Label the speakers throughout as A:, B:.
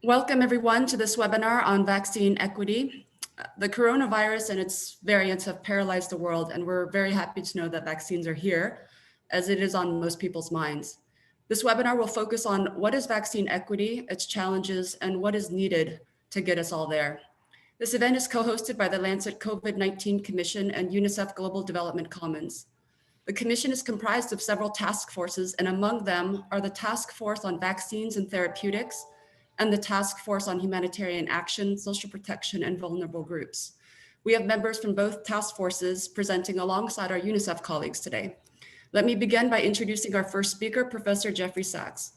A: Welcome everyone to this webinar on vaccine equity. The coronavirus and its variants have paralyzed the world, and we're very happy to know that vaccines are here, as it is on most people's minds. This webinar will focus on what is vaccine equity, its challenges, and what is needed to get us all there. This event is co-hosted by the Lancet COVID-19 Commission and UNICEF Global Development Commons. The commission is comprised of several task forces, and among them are the Task Force on Vaccines and Therapeutics, and the Task Force on Humanitarian Action, Social Protection, and Vulnerable Groups. We have members from both task forces presenting alongside our UNICEF colleagues today. Let me begin by introducing our first speaker, Professor Jeffrey Sachs.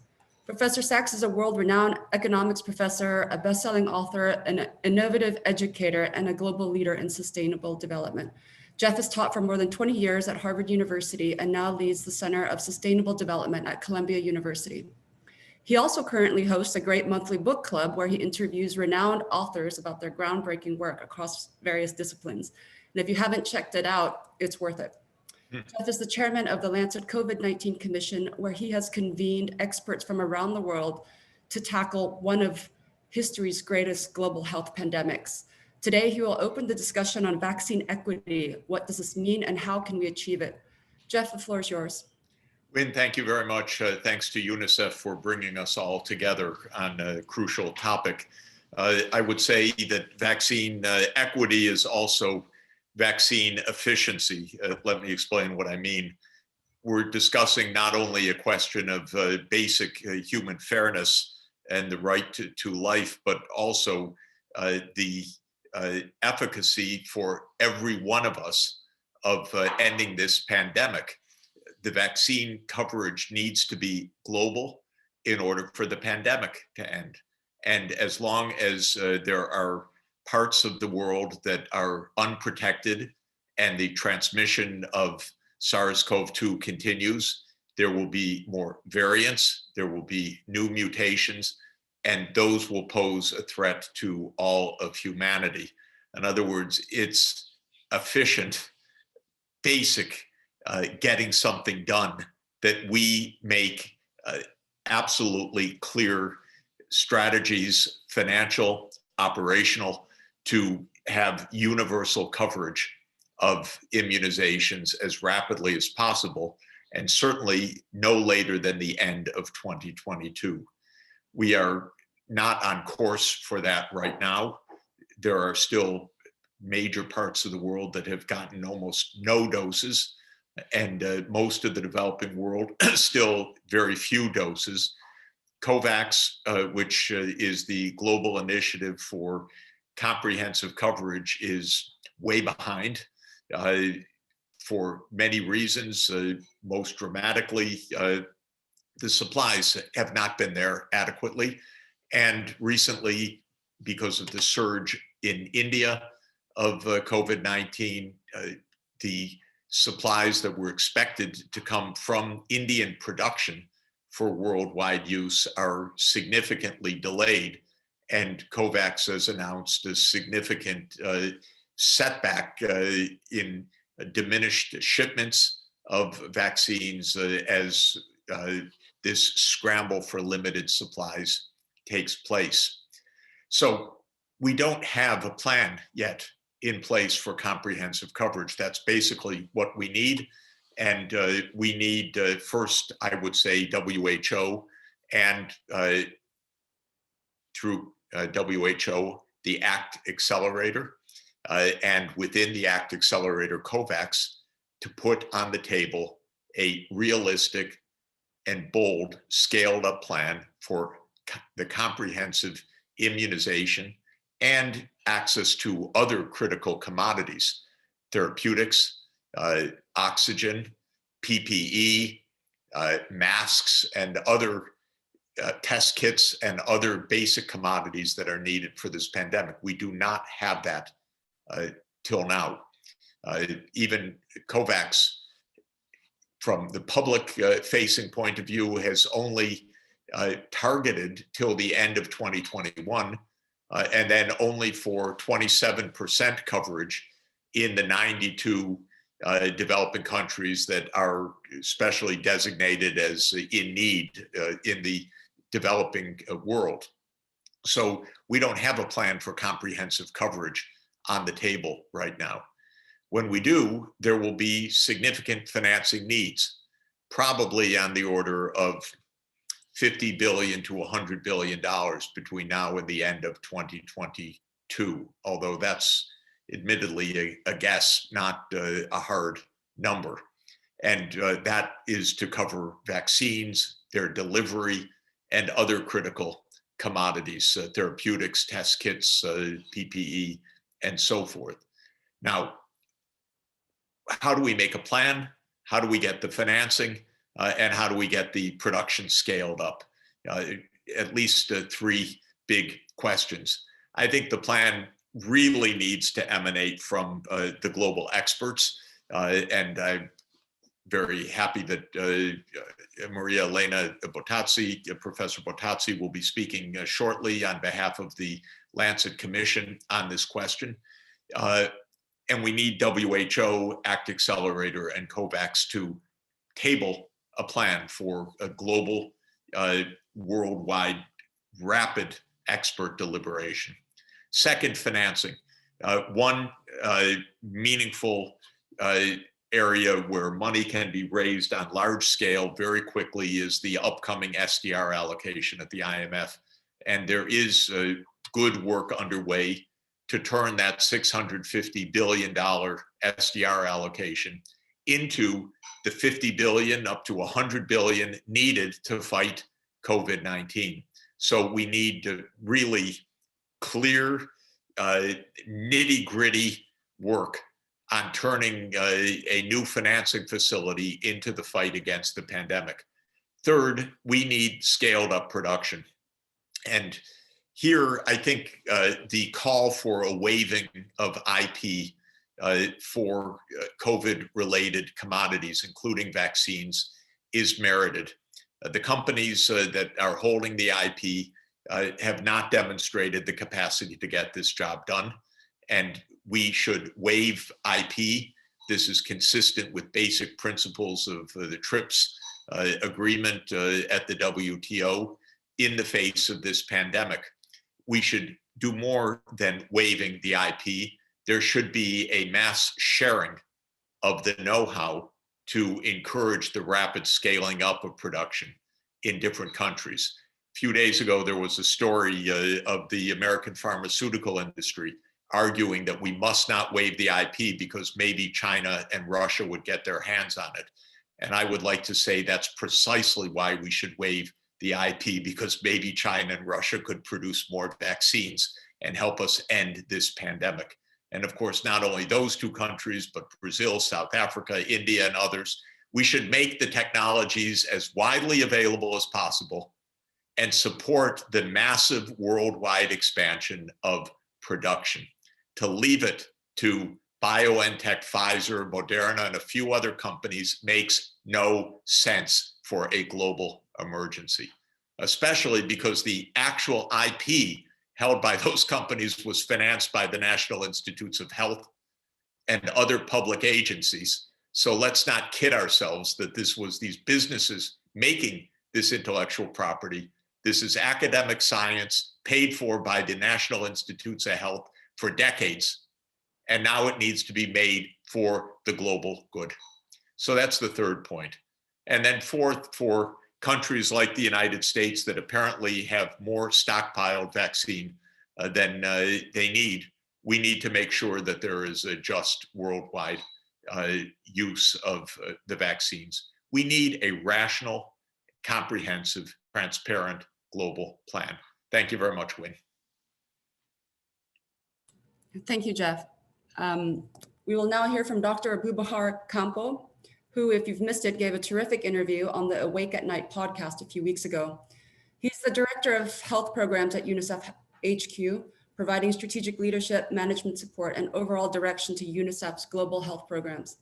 A: Professor Sachs is a world-renowned economics professor, a best-selling author, an innovative educator, and a global leader in sustainable development. Jeff has taught for more than 20 years at Harvard University and now leads the Center of Sustainable Development at Columbia University. He also currently hosts a great monthly book club where he interviews renowned authors about their groundbreaking work across various disciplines. And if you haven't checked it out, it's worth it. Jeff is the chairman of the Lancet COVID-19 Commission, where he has convened experts from around the world to tackle one of history's greatest global health pandemics. Today, he will open the discussion on vaccine equity. What does this mean and how can we achieve it? Jeff, the floor is yours.
B: Lynn, thank you very much. Thanks to UNICEF for bringing us all together on a crucial topic. I would say that vaccine equity is also vaccine efficiency. Let me explain what I mean. We're discussing not only a question of basic human fairness and the right to life, but also the efficacy for every one of us of ending this pandemic. The vaccine coverage needs to be global in order for the pandemic to end. And as long as there are parts of the world that are unprotected and the transmission of SARS-CoV-2 continues, there will be more variants, there will be new mutations, and those will pose a threat to all of humanity. In other words, it's efficient, basic getting something done, that we make absolutely clear strategies, financial, operational, to have universal coverage of immunizations as rapidly as possible, and certainly no later than the end of 2022. We are not on course for that right now. There are still major parts of the world that have gotten almost no doses, and most of the developing world still very few doses. COVAX, which is the global initiative for comprehensive coverage, is way behind for many reasons. Most dramatically, the supplies have not been there adequately. And recently, because of the surge in India of COVID-19, the supplies that were expected to come from Indian production for worldwide use are significantly delayed. And COVAX has announced a significant setback in diminished shipments of vaccines as this scramble for limited supplies takes place. So we don't have a plan yet in place for comprehensive coverage. That's basically what we need. And we need first, I would say, WHO, and through WHO, the ACT Accelerator, and within the ACT Accelerator, COVAX, to put on the table a realistic and bold, scaled up plan for the comprehensive immunization and access to other critical commodities, therapeutics, oxygen, PPE, masks, and other test kits and other basic commodities that are needed for this pandemic. We do not have that till now. Even COVAX, from the public facing point of view, has only targeted till the end of 2021, and then only for 27% coverage in the 92 developing countries that are specially designated as in need in the developing world. So we don't have a plan for comprehensive coverage on the table right now. When we do, there will be significant financing needs, probably on the order of $50 billion to $100 billion between now and the end of 2022, although that's admittedly a guess, not a hard number. And that is to cover vaccines, their delivery, and other critical commodities, therapeutics, test kits, PPE, and so forth. Now, how do we make a plan? How do we get the financing? And how do we get the production scaled up? At least three big questions. I think the plan really needs to emanate from the global experts. And I'm very happy that Maria Elena Bottazzi, Professor Bottazzi, will be speaking shortly on behalf of the Lancet Commission on this question. And we need WHO, ACT Accelerator, and COVAX to table a plan for a global, worldwide, rapid expert deliberation. Second, financing. One meaningful area where money can be raised on large scale very quickly is the upcoming SDR allocation at the IMF. And there is good work underway to turn that $650 billion SDR allocation into the 50 billion up to 100 billion needed to fight COVID-19. So we need to really clear, nitty gritty work on turning a new financing facility into the fight against the pandemic. Third, we need scaled up production. And here, I think the call for a waiving of IP for COVID-related commodities, including vaccines, is merited. The companies that are holding the IP have not demonstrated the capacity to get this job done, and we should waive IP. This is consistent with basic principles of the TRIPS agreement at the WTO in the face of this pandemic. We should do more than waiving the IP. There should be a mass sharing of the know-how to encourage the rapid scaling up of production in different countries. A few days ago, there was a story of the American pharmaceutical industry arguing that we must not waive the IP because maybe China and Russia would get their hands on it. And I would like to say that's precisely why we should waive the IP, because maybe China and Russia could produce more vaccines and help us end this pandemic. And of course, not only those two countries, but Brazil, South Africa, India, and others. We should make the technologies as widely available as possible and support the massive worldwide expansion of production. To leave it to BioNTech, Pfizer, Moderna, and a few other companies makes no sense for a global emergency, especially because the actual IP held by those companies was financed by the National Institutes of Health and other public agencies. So let's not kid ourselves that this was these businesses making this intellectual property. This is academic science paid for by the National Institutes of Health for decades. And now it needs to be made for the global good. So that's the third point. And then fourth, for countries like the United States that apparently have more stockpiled vaccine than they need, we need to make sure that there is a just worldwide use of the vaccines. We need a rational, comprehensive, transparent global plan. Thank you very much, Wynn.
A: Thank you, Jeff. We will now hear from Dr. Abubakar Campo, who, if you've missed it, gave a terrific interview on the Awake at Night podcast a few weeks ago. He's the Director of Health Programs at UNICEF HQ, providing strategic leadership, management support, and overall direction to UNICEF's global health programs.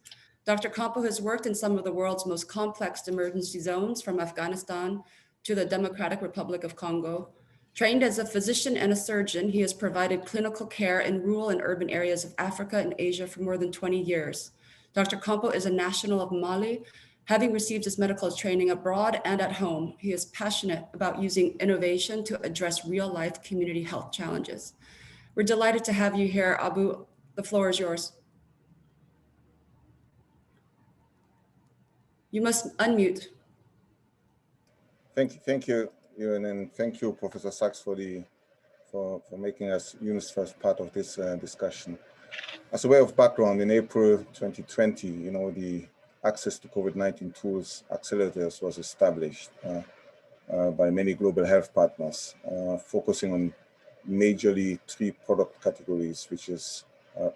A: Dr. Campo has worked in some of the world's most complex emergency zones, from Afghanistan to the Democratic Republic of Congo. Trained as a physician and a surgeon, he has provided clinical care in rural and urban areas of Africa and Asia for more than 20 years. Dr. Campo is a national of Mali, Having received his medical training abroad and at home, he is passionate about using innovation to address real-life community health challenges. We're delighted to have you here, Abu. The floor is yours. You must unmute.
C: Thank you, Ewan, and thank you, Professor Sachs, for making us UNICEF part of this discussion. As a way of background, in April 2020, the Access to COVID-19 Tools Accelerators was established by many global health partners, focusing on majorly 3 product categories, which is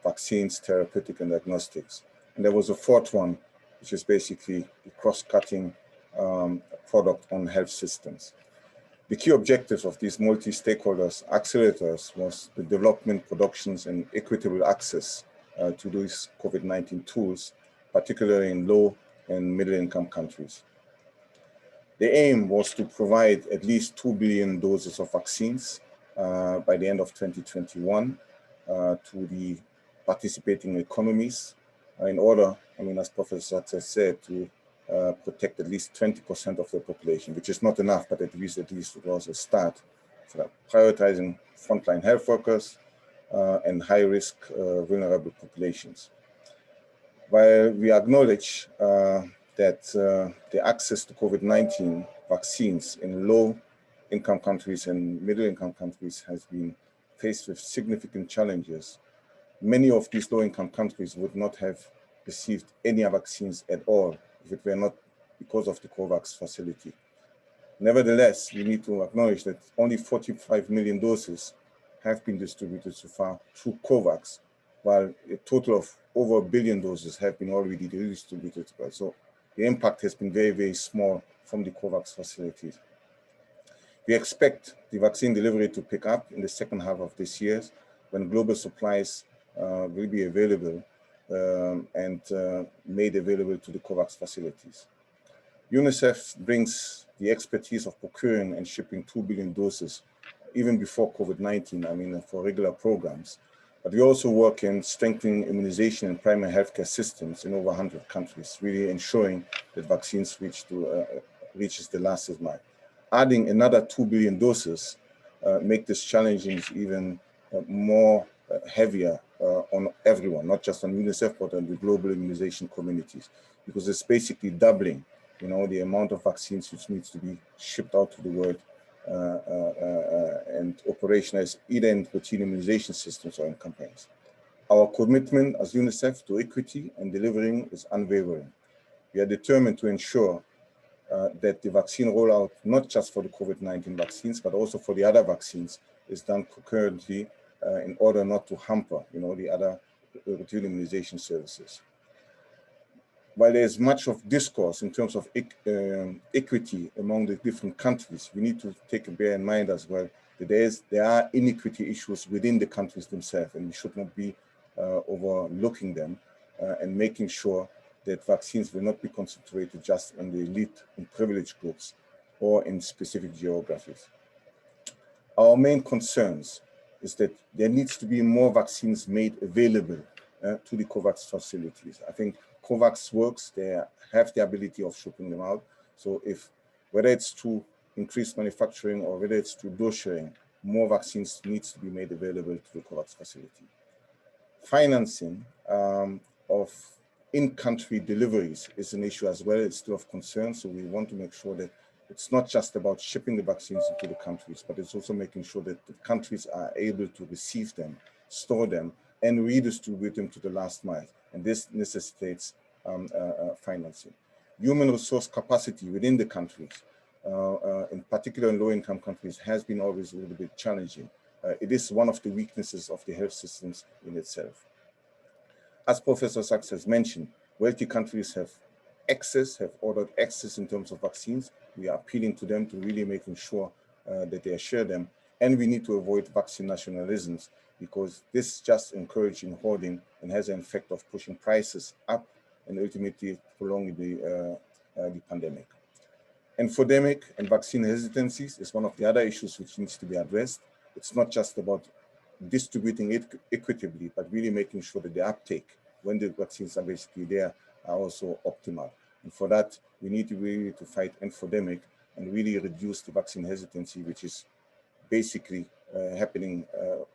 C: vaccines, therapeutic, and diagnostics. And there was a 4th one, which is basically the cross-cutting product on health systems. The key objectives of these multi-stakeholders accelerators was the development, productions, and equitable access to these COVID-19 tools, particularly in low and middle-income countries. The aim was to provide at least 2 billion doses of vaccines by the end of 2021 to the participating economies in order, as Professor Sachs has said, to protect at least 20% of the population, which is not enough, but at least it was a start for prioritizing frontline health workers and high-risk vulnerable populations. While we acknowledge that the access to COVID-19 vaccines in low-income countries and middle-income countries has been faced with significant challenges, many of these low-income countries would not have received any vaccines at all if it were not because of the COVAX facility. Nevertheless, we need to acknowledge that only 45 million doses have been distributed so far through COVAX, while a total of over 1 billion doses have been already redistributed. So the impact has been very, very small from the COVAX facilities. We expect the vaccine delivery to pick up in the second half of this year when global supplies will be available and made available to the COVAX facilities. UNICEF brings the expertise of procuring and shipping 2 billion doses even before COVID-19, for regular programs. But we also work in strengthening immunization and primary healthcare systems in over 100 countries, really ensuring that vaccines reaches the last mile. Adding another 2 billion doses make this challenging even more heavier on everyone, not just on UNICEF, but on the global immunization communities, because it's basically doubling, the amount of vaccines which needs to be shipped out to the world and operationalized either in routine immunization systems or in campaigns. Our commitment as UNICEF to equity and delivering is unwavering. We are determined to ensure that the vaccine rollout, not just for the COVID-19 vaccines, but also for the other vaccines, is done concurrently in order not to hamper, the other routine immunization services. While there's much of discourse in terms of equity among the different countries, we need to bear in mind as well that there are inequity issues within the countries themselves, and we should not be overlooking them and making sure that vaccines will not be concentrated just on the elite and privileged groups or in specific geographies. Our main concerns is that there needs to be more vaccines made available to the COVAX facilities. I think COVAX works, they have the ability of shipping them out. So whether it's through increased manufacturing or whether it's through dose sharing, more vaccines needs to be made available to the COVAX facility. Financing of in-country deliveries is an issue as well. It's still of concern. So we want to make sure that it's not just about shipping the vaccines into the countries, but it's also making sure that the countries are able to receive them, store them, and redistribute them to the last mile. And this necessitates financing. Human resource capacity within the countries, in particular in low-income countries, has been always a little bit challenging. It is one of the weaknesses of the health systems in itself. As Professor Sachs has mentioned, wealthy countries have ordered access in terms of vaccines. We are appealing to them to really making sure that they share them. And we need to avoid vaccine nationalisms, because this just encouraging hoarding and has an effect of pushing prices up and ultimately prolonging the pandemic. Infodemic and vaccine hesitancies is one of the other issues which needs to be addressed. It's not just about distributing it equitably, but really making sure that the uptake, when the vaccines are basically there, are also optimal. And for that, we need to really to fight infodemic and really reduce the vaccine hesitancy, which is basically happening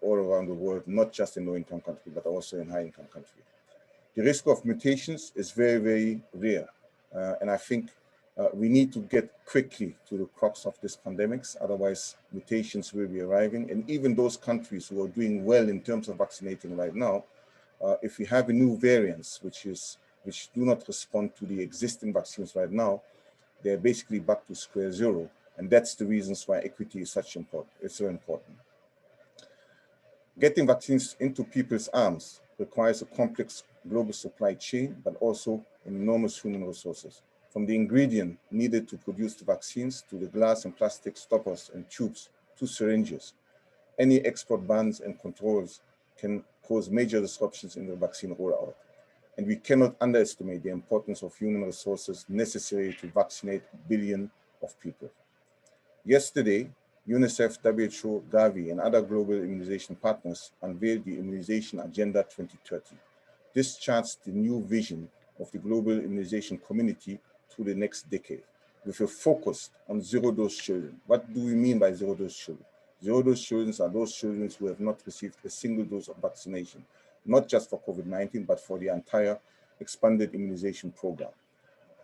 C: all around the world, not just in low-income countries, but also in high-income countries. The risk of mutations is very, very rare. And I think we need to get quickly to the crux of this pandemics, otherwise mutations will be arriving. And even those countries who are doing well in terms of vaccinating right now, if we have a new variants, which do not respond to the existing vaccines right now, they're basically back to square zero. And that's the reasons why equity is so important. Getting vaccines into people's arms requires a complex global supply chain, but also enormous human resources. From the ingredient needed to produce the vaccines to the glass and plastic stoppers and tubes to syringes. Any export bans and controls can cause major disruptions in the vaccine rollout. And we cannot underestimate the importance of human resources necessary to vaccinate billions of people. Yesterday, UNICEF, WHO, Gavi, and other global immunization partners unveiled the Immunization Agenda 2030. This charts the new vision of the global immunization community through the next decade, with a focus on zero-dose children. What do we mean by zero-dose children? Zero-dose children are those children who have not received a single dose of vaccination, not just for COVID-19, but for the entire expanded immunization program.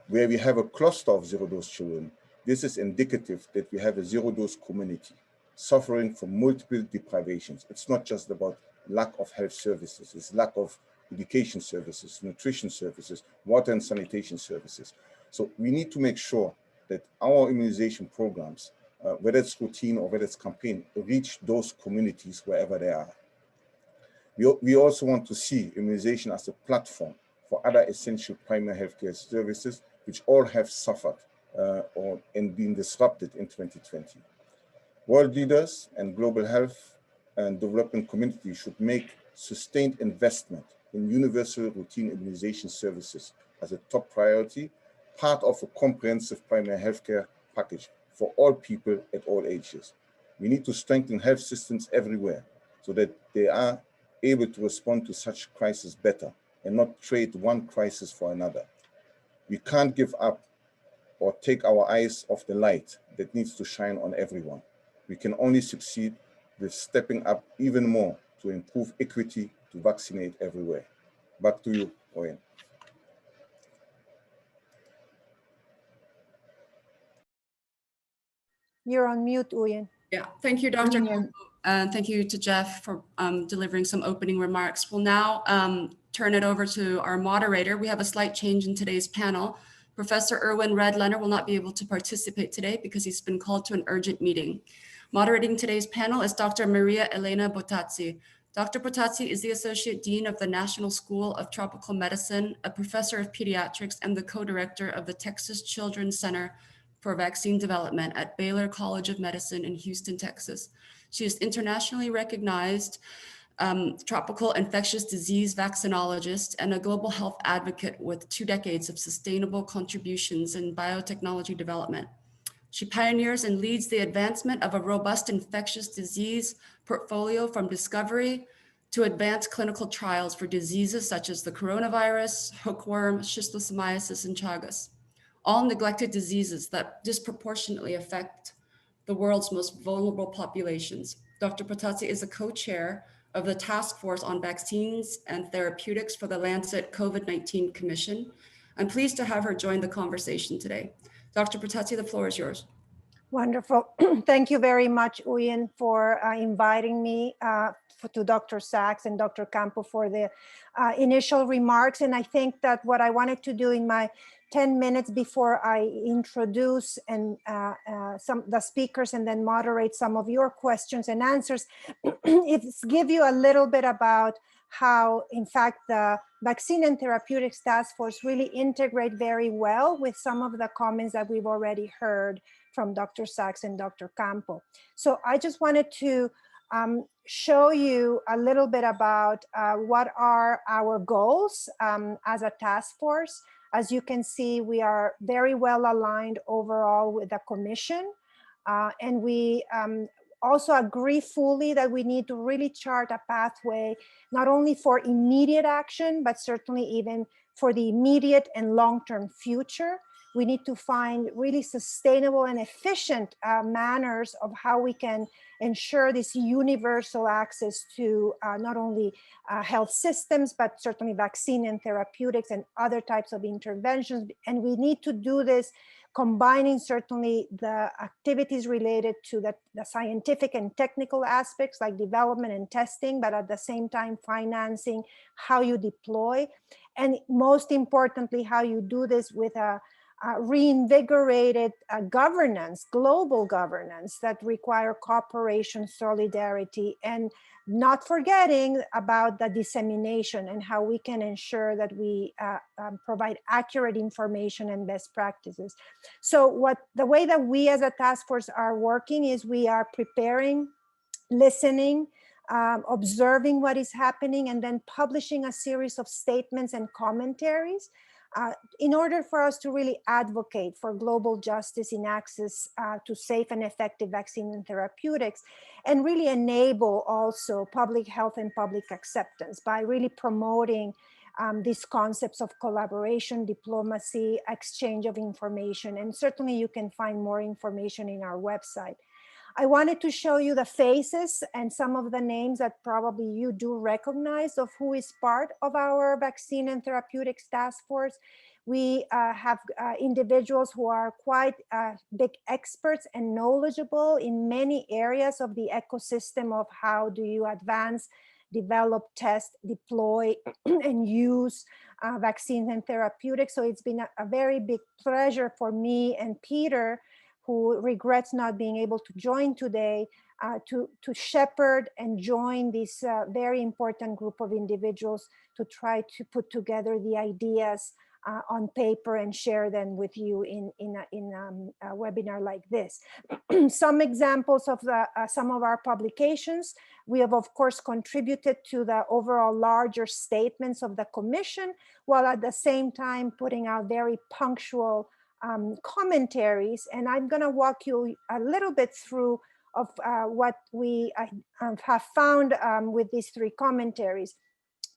C: Where we have a cluster of zero-dose children, this is indicative that we have a zero-dose community suffering from multiple deprivations. It's not just about lack of health services, it's lack of education services, nutrition services, water and sanitation services. So we need to make sure that our immunization programs, whether it's routine or whether it's campaign, reach those communities wherever they are. We also want to see immunization as a platform for other essential primary healthcare services, which all have suffered and been disrupted in 2020. World leaders and global health and development community should make sustained investment in universal routine immunization services as a top priority, part of a comprehensive primary healthcare package for all people at all ages. We need to strengthen health systems everywhere so that they are able to respond to such crises better and not trade one crisis for another. We can't give up or take our eyes off the light that needs to shine on everyone. We can only succeed with stepping up even more to improve equity to vaccinate everywhere. Back to you, Owen.
D: You're on mute, Uyen.
A: Yeah, thank you, Dr. Campo, and thank you to Jeff for delivering some opening remarks. We'll now turn it over to our moderator. We have a slight change in today's panel. Professor Erwin Redlener will not be able to participate today because he's been called to an urgent meeting. Moderating today's panel is Dr. Maria Elena Bottazzi. Dr. Bottazzi is the Associate Dean of the National School of Tropical Medicine, a professor of pediatrics, and the co-director of the Texas Children's Center for Vaccine Development at Baylor College of Medicine in Houston, Texas. She is internationally recognized tropical infectious disease vaccinologist and a global health advocate with 2 decades of sustainable contributions in biotechnology development. She pioneers and leads the advancement of a robust infectious disease portfolio from discovery to advanced clinical trials for diseases such as the coronavirus, hookworm, schistosomiasis, and Chagas, all neglected diseases that disproportionately affect the world's most vulnerable populations. Dr. Bottazzi is a co-chair of the Task Force on Vaccines and Therapeutics for the Lancet COVID-19 Commission. I'm pleased to have her join the conversation today. Dr. Bottazzi, the floor is yours.
D: Wonderful. Thank you very much, Uyen, for inviting me to Dr. Sachs and Dr. Campo for the initial remarks. And I think that what I wanted to do in my 10 minutes before I introduce the speakers and then moderate some of your questions and answers is give you a little bit about how, in fact, the Vaccine and Therapeutics Task Force really integrate very well with some of the comments that we've already heard from Dr. Sachs and Dr. Campo. So I just wanted to show you a little bit about what are our goals as a task force. As you can see, we are very well aligned overall with the Commission. And we also agree fully that we need to really chart a pathway, not only for immediate action, but certainly even for the immediate and long-term future. We need to find really sustainable and efficient manners of how we can ensure this universal access to not only health systems, but certainly vaccine and therapeutics and other types of interventions. And we need to do this combining certainly the activities related to the scientific and technical aspects like development and testing, but at the same time financing how you deploy. And most importantly, how you do this with a reinvigorated governance, global governance that require cooperation, solidarity, and not forgetting about the dissemination and how we can ensure that we provide accurate information and best practices. So the way that we as a task force are working is we are preparing, listening, observing what is happening, and then publishing a series of statements and commentaries in order for us to really advocate for global justice in access to safe and effective vaccine and therapeutics, and really enable also public health and public acceptance by really promoting these concepts of collaboration, diplomacy, exchange of information. And certainly you can find more information in our website. I wanted to show you the faces and some of the names that probably you do recognize of who is part of our vaccine and therapeutics task force. We have individuals who are quite big experts and knowledgeable in many areas of the ecosystem of how do you advance, develop, test, deploy, and use vaccines and therapeutics. So it's been a very big pleasure for me and Peter, who regrets not being able to join today, to shepherd and join this very important group of individuals to try to put together the ideas on paper and share them with you in a webinar like this. Some examples of some of our publications. We have, of course, contributed to the overall larger statements of the Commission, while at the same time putting out very punctual commentaries. And I'm going to walk you a little bit through of what we have found with these three commentaries.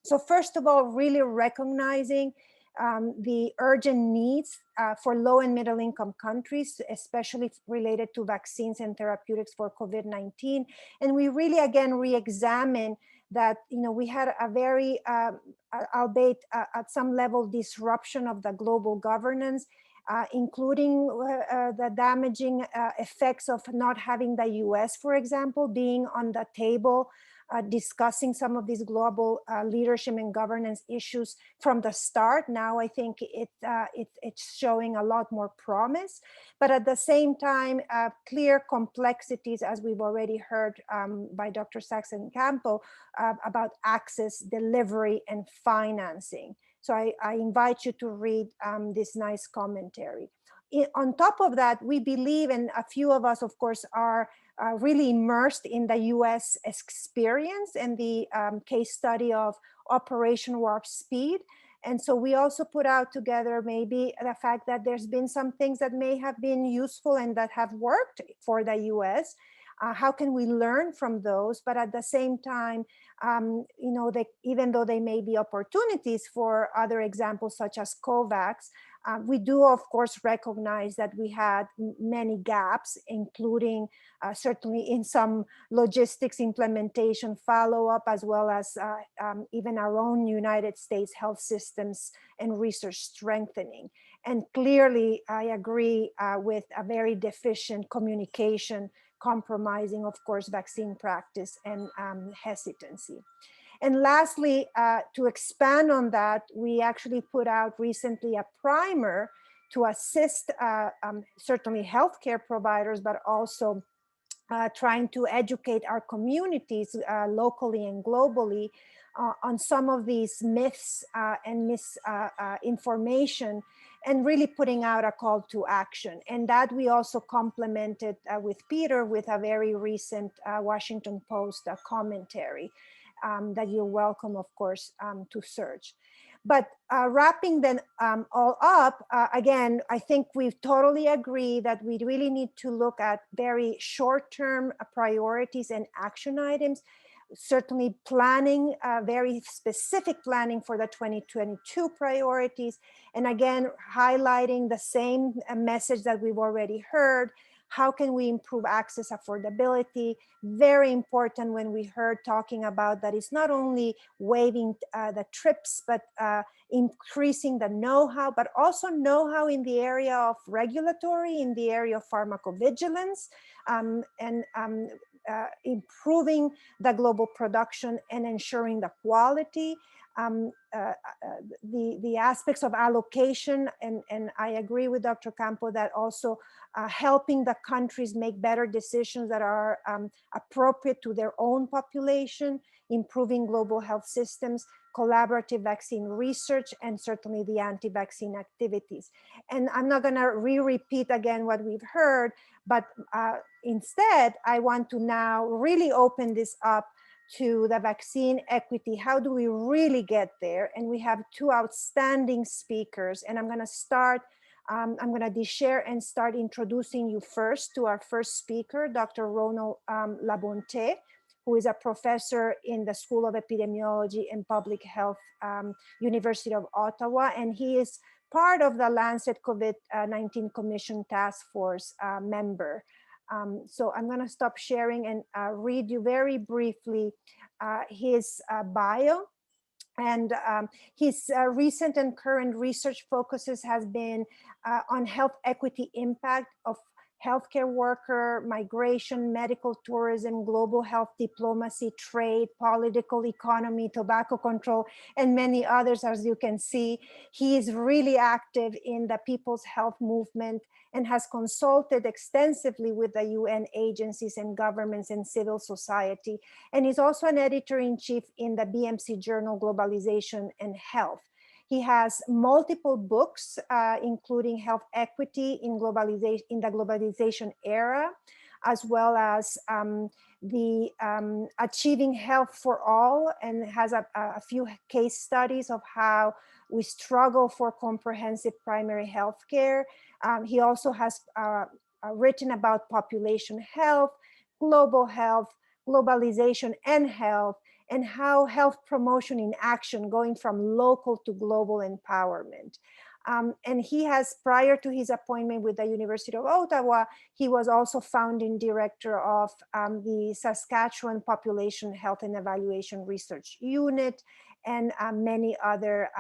D: So first of all, really recognizing the urgent needs for low and middle income countries, especially related to vaccines and therapeutics for COVID-19. And we really, again, re-examine that, we had a very, albeit at some level, disruption of the global governance, including the damaging effects of not having the US, for example, being on the table, discussing some of these global leadership and governance issues from the start. Now I think it's showing a lot more promise, but at the same time, clear complexities, as we've already heard by Dr. Sachs and Campo, about access, delivery, and financing. So I invite you to read this nice commentary. On top of that, we believe, and a few of us, of course, are really immersed in the US experience and the case study of Operation Warp Speed. And so we also put out together maybe the fact that there's been some things that may have been useful and that have worked for the US. How can we learn from those? But at the same time, even though they may be opportunities for other examples such as COVAX, we do, of course, recognize that we had many gaps, including certainly in some logistics implementation follow-up, as well as even our own United States health systems and research strengthening. And clearly, I agree with a very deficient communication, compromising, of course, vaccine practice and hesitancy. And lastly, to expand on that, we actually put out recently a primer to assist certainly healthcare providers, but also trying to educate our communities locally and globally on some of these myths and misinformation, and really putting out a call to action. And that we also complemented with Peter with a very recent Washington Post commentary that you're welcome, of course, to search. But wrapping them all up, again, I think we totally agree that we really need to look at very short-term priorities and action items, certainly planning, very specific planning for the 2022 priorities. And again, highlighting the same message that we've already heard. How can we improve access, affordability? Very important when we heard talking about that it's not only waiving the trips, but increasing the know-how, but also know-how in the area of regulatory, in the area of pharmacovigilance, and improving the global production and ensuring the quality. The aspects of allocation, and I agree with Dr. Campo that also helping the countries make better decisions that are appropriate to their own population, improving global health systems, collaborative vaccine research, and certainly the anti-vaccine activities. And I'm not gonna repeat again what we've heard, but instead, I want to now really open this up to the vaccine equity. How do we really get there? And we have two outstanding speakers, and I'm gonna start, I'm gonna de-share and start introducing you first to our first speaker, Dr. Ronald Labonte, who is a professor in the School of Epidemiology and Public Health, University of Ottawa, and he is part of the Lancet COVID-19 Commission Task Force member. So I'm going to stop sharing and read you very briefly his bio. And his recent and current research focuses has been on health equity impact of healthcare worker, migration, medical tourism, global health diplomacy, trade, political economy, tobacco control, and many others, as you can see. He is really active in the people's health movement and has consulted extensively with the UN agencies and governments and civil society. And he's also an editor-in-chief in the BMC journal, Globalization and Health. He has multiple books, including Health Equity in the Globalization Era, as well as the Achieving Health for All, and has a few case studies of how we struggle for comprehensive primary health care. He also has written about population health, global health, globalization and health, and how health promotion in action going from local to global empowerment. And he has, prior to his appointment with the University of Ottawa, he was also founding director of the Saskatchewan Population Health and Evaluation Research Unit, and many other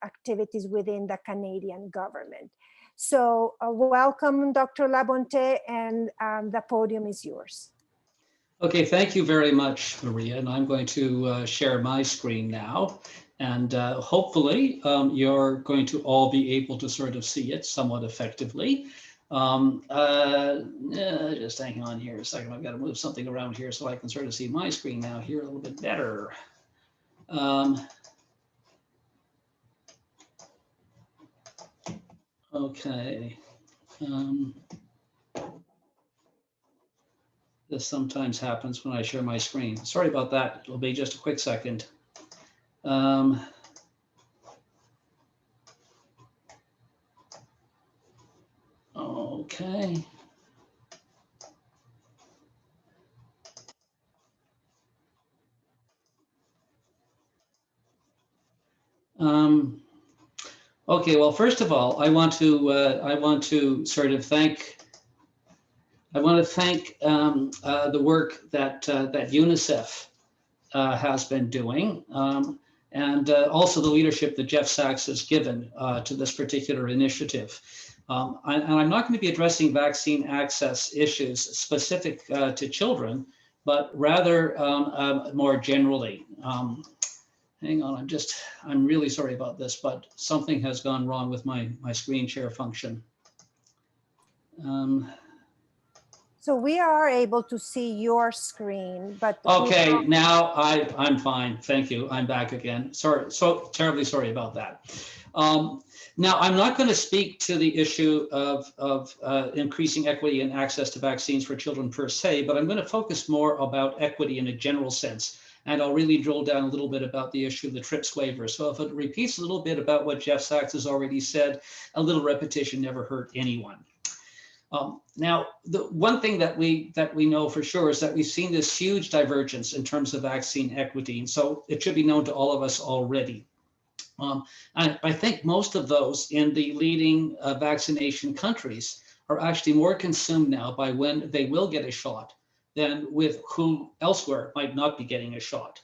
D: activities within the Canadian government. So welcome, Dr. Labonte, and the podium is yours.
E: Okay, thank you very much, Maria. And I'm going to share my screen now. And hopefully you're going to all be able to sort of see it somewhat effectively. Just hang on here a second. I've got to move something around here so I can sort of see my screen now here a little bit better. Okay. This sometimes happens when I share my screen. Sorry about that. It'll be just a quick second. Okay. Okay. Well, first of all, I want to sort of thank. I want to thank the work that that UNICEF has been doing, and also the leadership that Jeff Sachs has given to this particular initiative. And I'm not going to be addressing vaccine access issues specific to children, but rather more generally. Hang on, I'm really sorry about this, but something has gone wrong with my screen share function.
D: So we are able to see your screen, but
E: okay, now I'm fine. Thank you. I'm back again. Sorry, so terribly sorry about that. Now I'm not going to speak to the issue of increasing equity and access to vaccines for children per se, but I'm going to focus more about equity in a general sense And I'll really drill down a little bit about the issue of the TRIPS waiver. So if it repeats a little bit about what Jeff Sachs has already said, a little repetition never hurt anyone. Now, the one thing that we know for sure is that we've seen this huge divergence in terms of vaccine equity. And so it should be known to all of us already. I think most of those in the leading vaccination countries are actually more consumed now by when they will get a shot than with who elsewhere might not be getting a shot.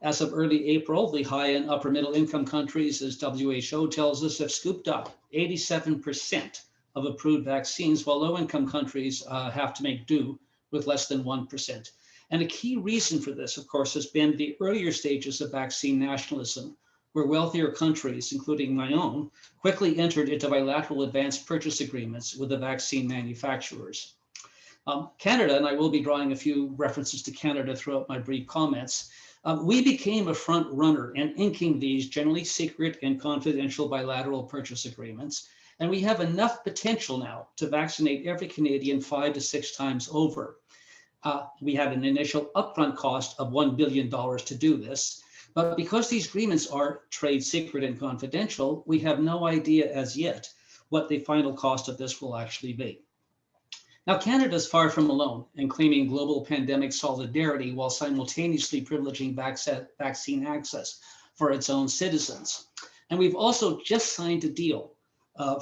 E: As of early April, the high and upper middle income countries, as WHO tells us, have scooped up 87% of approved vaccines, while low income countries have to make do with less than 1%. And a key reason for this, of course, has been the earlier stages of vaccine nationalism, where wealthier countries, including my own, quickly entered into bilateral advanced purchase agreements with the vaccine manufacturers. Canada, and I will be drawing a few references to Canada throughout my brief comments, we became a front runner in inking these generally secret and confidential bilateral purchase agreements. And we have enough potential now to vaccinate every Canadian 5 to 6 times over. We had an initial upfront cost of $1 billion to do this. But because these agreements are trade secret and confidential, we have no idea as yet what the final cost of this will actually be. Now, Canada is far from alone in claiming global pandemic solidarity while simultaneously privileging vaccine access for its own citizens. And we've also just signed a deal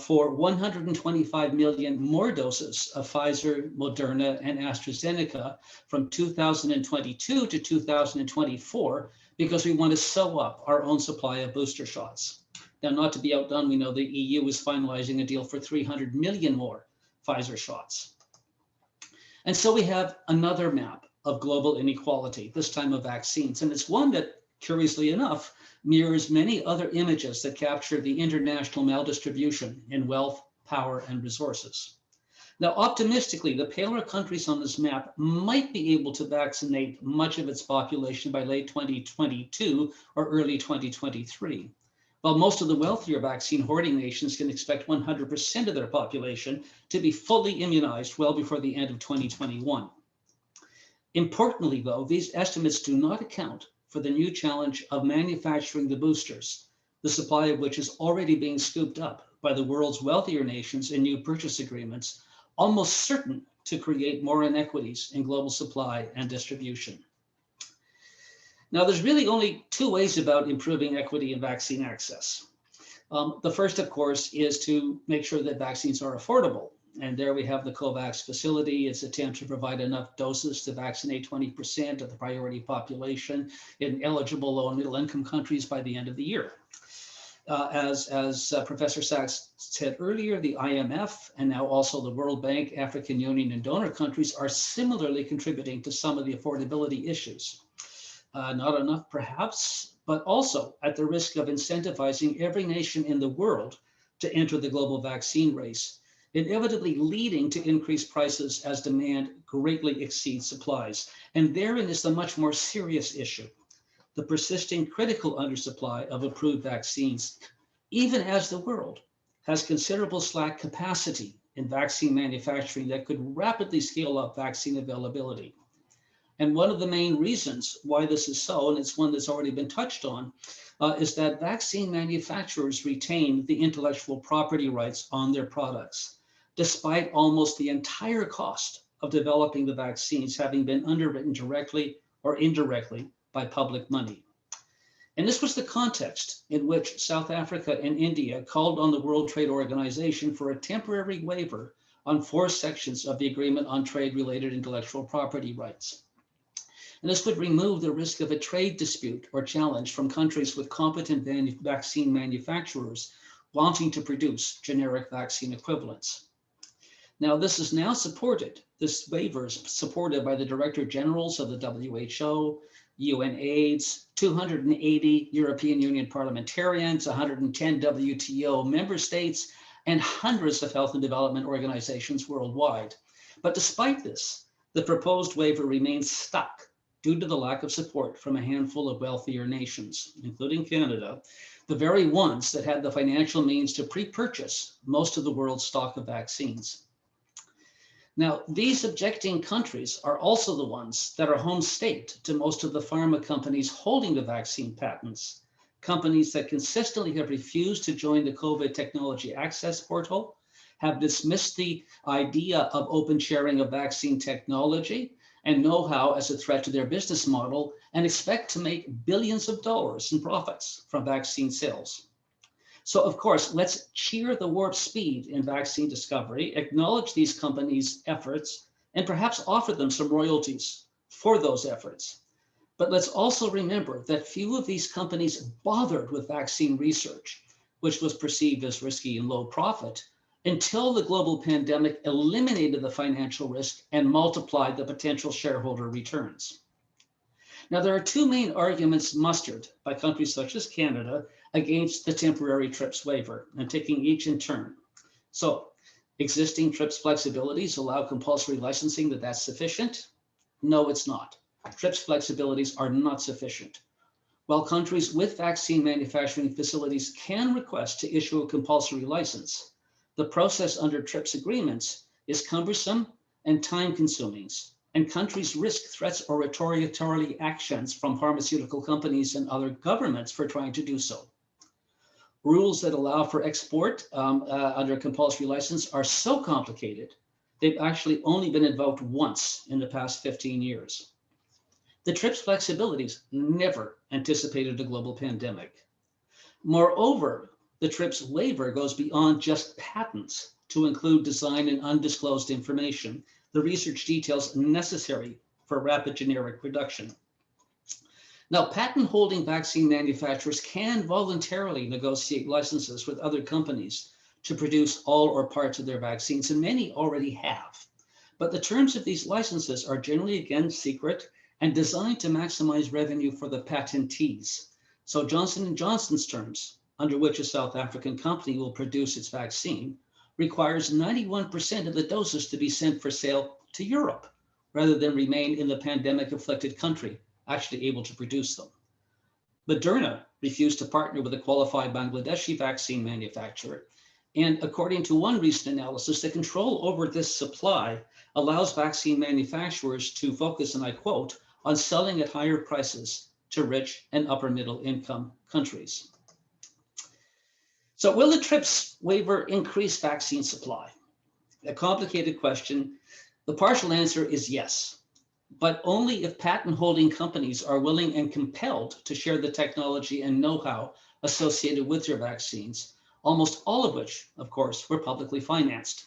E: for 125 million more doses of Pfizer, Moderna, and AstraZeneca from 2022 to 2024, because we want to sew up our own supply of booster shots. Now, not to be outdone, we know the EU is finalizing a deal for 300 million more Pfizer shots. And so we have another map of global inequality, this time of vaccines. And it's one that, curiously enough, mirrors many other images that capture the international maldistribution in wealth, power, and resources. Now, optimistically, the paler countries on this map might be able to vaccinate much of its population by late 2022 or early 2023, while most of the wealthier vaccine hoarding nations can expect 100% of their population to be fully immunized well before the end of 2021. Importantly, though, these estimates do not account for the new challenge of manufacturing the boosters, the supply of which is already being scooped up by the world's wealthier nations in new purchase agreements, almost certain to create more inequities in global supply and distribution. Now, there's really only 2 ways about improving equity in vaccine access. The first, of course, is to make sure that vaccines are affordable. And there we have the COVAX facility, its attempt to provide enough doses to vaccinate 20% of the priority population in eligible low and middle income countries by the end of the year. As Professor Sachs said earlier, the IMF and now also the World Bank, African Union, and donor countries are similarly contributing to some of the affordability issues. Not enough, perhaps, but also at the risk of incentivizing every nation in the world to enter the global vaccine race, inevitably leading to increased prices as demand greatly exceeds supplies. And therein is the much more serious issue, the persisting critical undersupply of approved vaccines, even as the world has considerable slack capacity in vaccine manufacturing that could rapidly scale up vaccine availability. And one of the main reasons why this is so, and it's one that's already been touched on, is that vaccine manufacturers retain the intellectual property rights on their products, despite almost the entire cost of developing the vaccines having been underwritten directly or indirectly by public money. And this was the context in which South Africa and India called on the World Trade Organization for a temporary waiver on 4 sections of the Agreement on Trade-Related Intellectual Property Rights. And this would remove the risk of a trade dispute or challenge from countries with competent vaccine manufacturers wanting to produce generic vaccine equivalents. Now, this is now supported, this waiver is supported by the Director Generals of the WHO, UNAIDS, 280 European Union parliamentarians, 110 WTO member states, and hundreds of health and development organizations worldwide. But despite this, the proposed waiver remains stuck due to the lack of support from a handful of wealthier nations, including Canada, the very ones that had the financial means to pre-purchase most of the world's stock of vaccines. Now, these objecting countries are also the ones that are home state to most of the pharma companies holding the vaccine patents, companies that consistently have refused to join the COVID technology access portal, have dismissed the idea of open sharing of vaccine technology and know-how as a threat to their business model, and expect to make billions of dollars in profits from vaccine sales. So of course, let's cheer the warp speed in vaccine discovery, acknowledge these companies' efforts, and perhaps offer them some royalties for those efforts. But let's also remember that few of these companies bothered with vaccine research, which was perceived as risky and low profit, until the global pandemic eliminated the financial risk and multiplied the potential shareholder returns. Now, there are two main arguments mustered by countries such as Canada against the temporary TRIPS waiver, and taking each in turn. So, existing TRIPS flexibilities allow compulsory licensing, that's sufficient? No, it's not. TRIPS flexibilities are not sufficient. While countries with vaccine manufacturing facilities can request to issue a compulsory license, the process under TRIPS agreements is cumbersome and time-consuming, and countries risk threats or retaliatory actions from pharmaceutical companies and other governments for trying to do so. Rules that allow for export under a compulsory license are so complicated, they've actually only been invoked once in the past 15 years. The TRIPS flexibilities never anticipated a global pandemic. Moreover, the TRIPS waiver goes beyond just patents to include design and undisclosed information, the research details necessary for rapid generic production. Now, patent-holding vaccine manufacturers can voluntarily negotiate licenses with other companies to produce all or parts of their vaccines, and many already have. But the terms of these licenses are generally, again, secret and designed to maximize revenue for the patentees. So Johnson & Johnson's terms, under which a South African company will produce its vaccine, requires 91% of the doses to be sent for sale to Europe, rather than remain in the pandemic-afflicted country, actually able to produce them. Moderna refused to partner with a qualified Bangladeshi vaccine manufacturer. And according to one recent analysis, the control over this supply allows vaccine manufacturers to focus, and I quote, on selling at higher prices to rich and upper middle income countries. So will the TRIPS waiver increase vaccine supply? A complicated question. The partial answer is yes, but only if patent holding companies are willing and compelled to share the technology and know-how associated with their vaccines, almost all of which, of course, were publicly financed.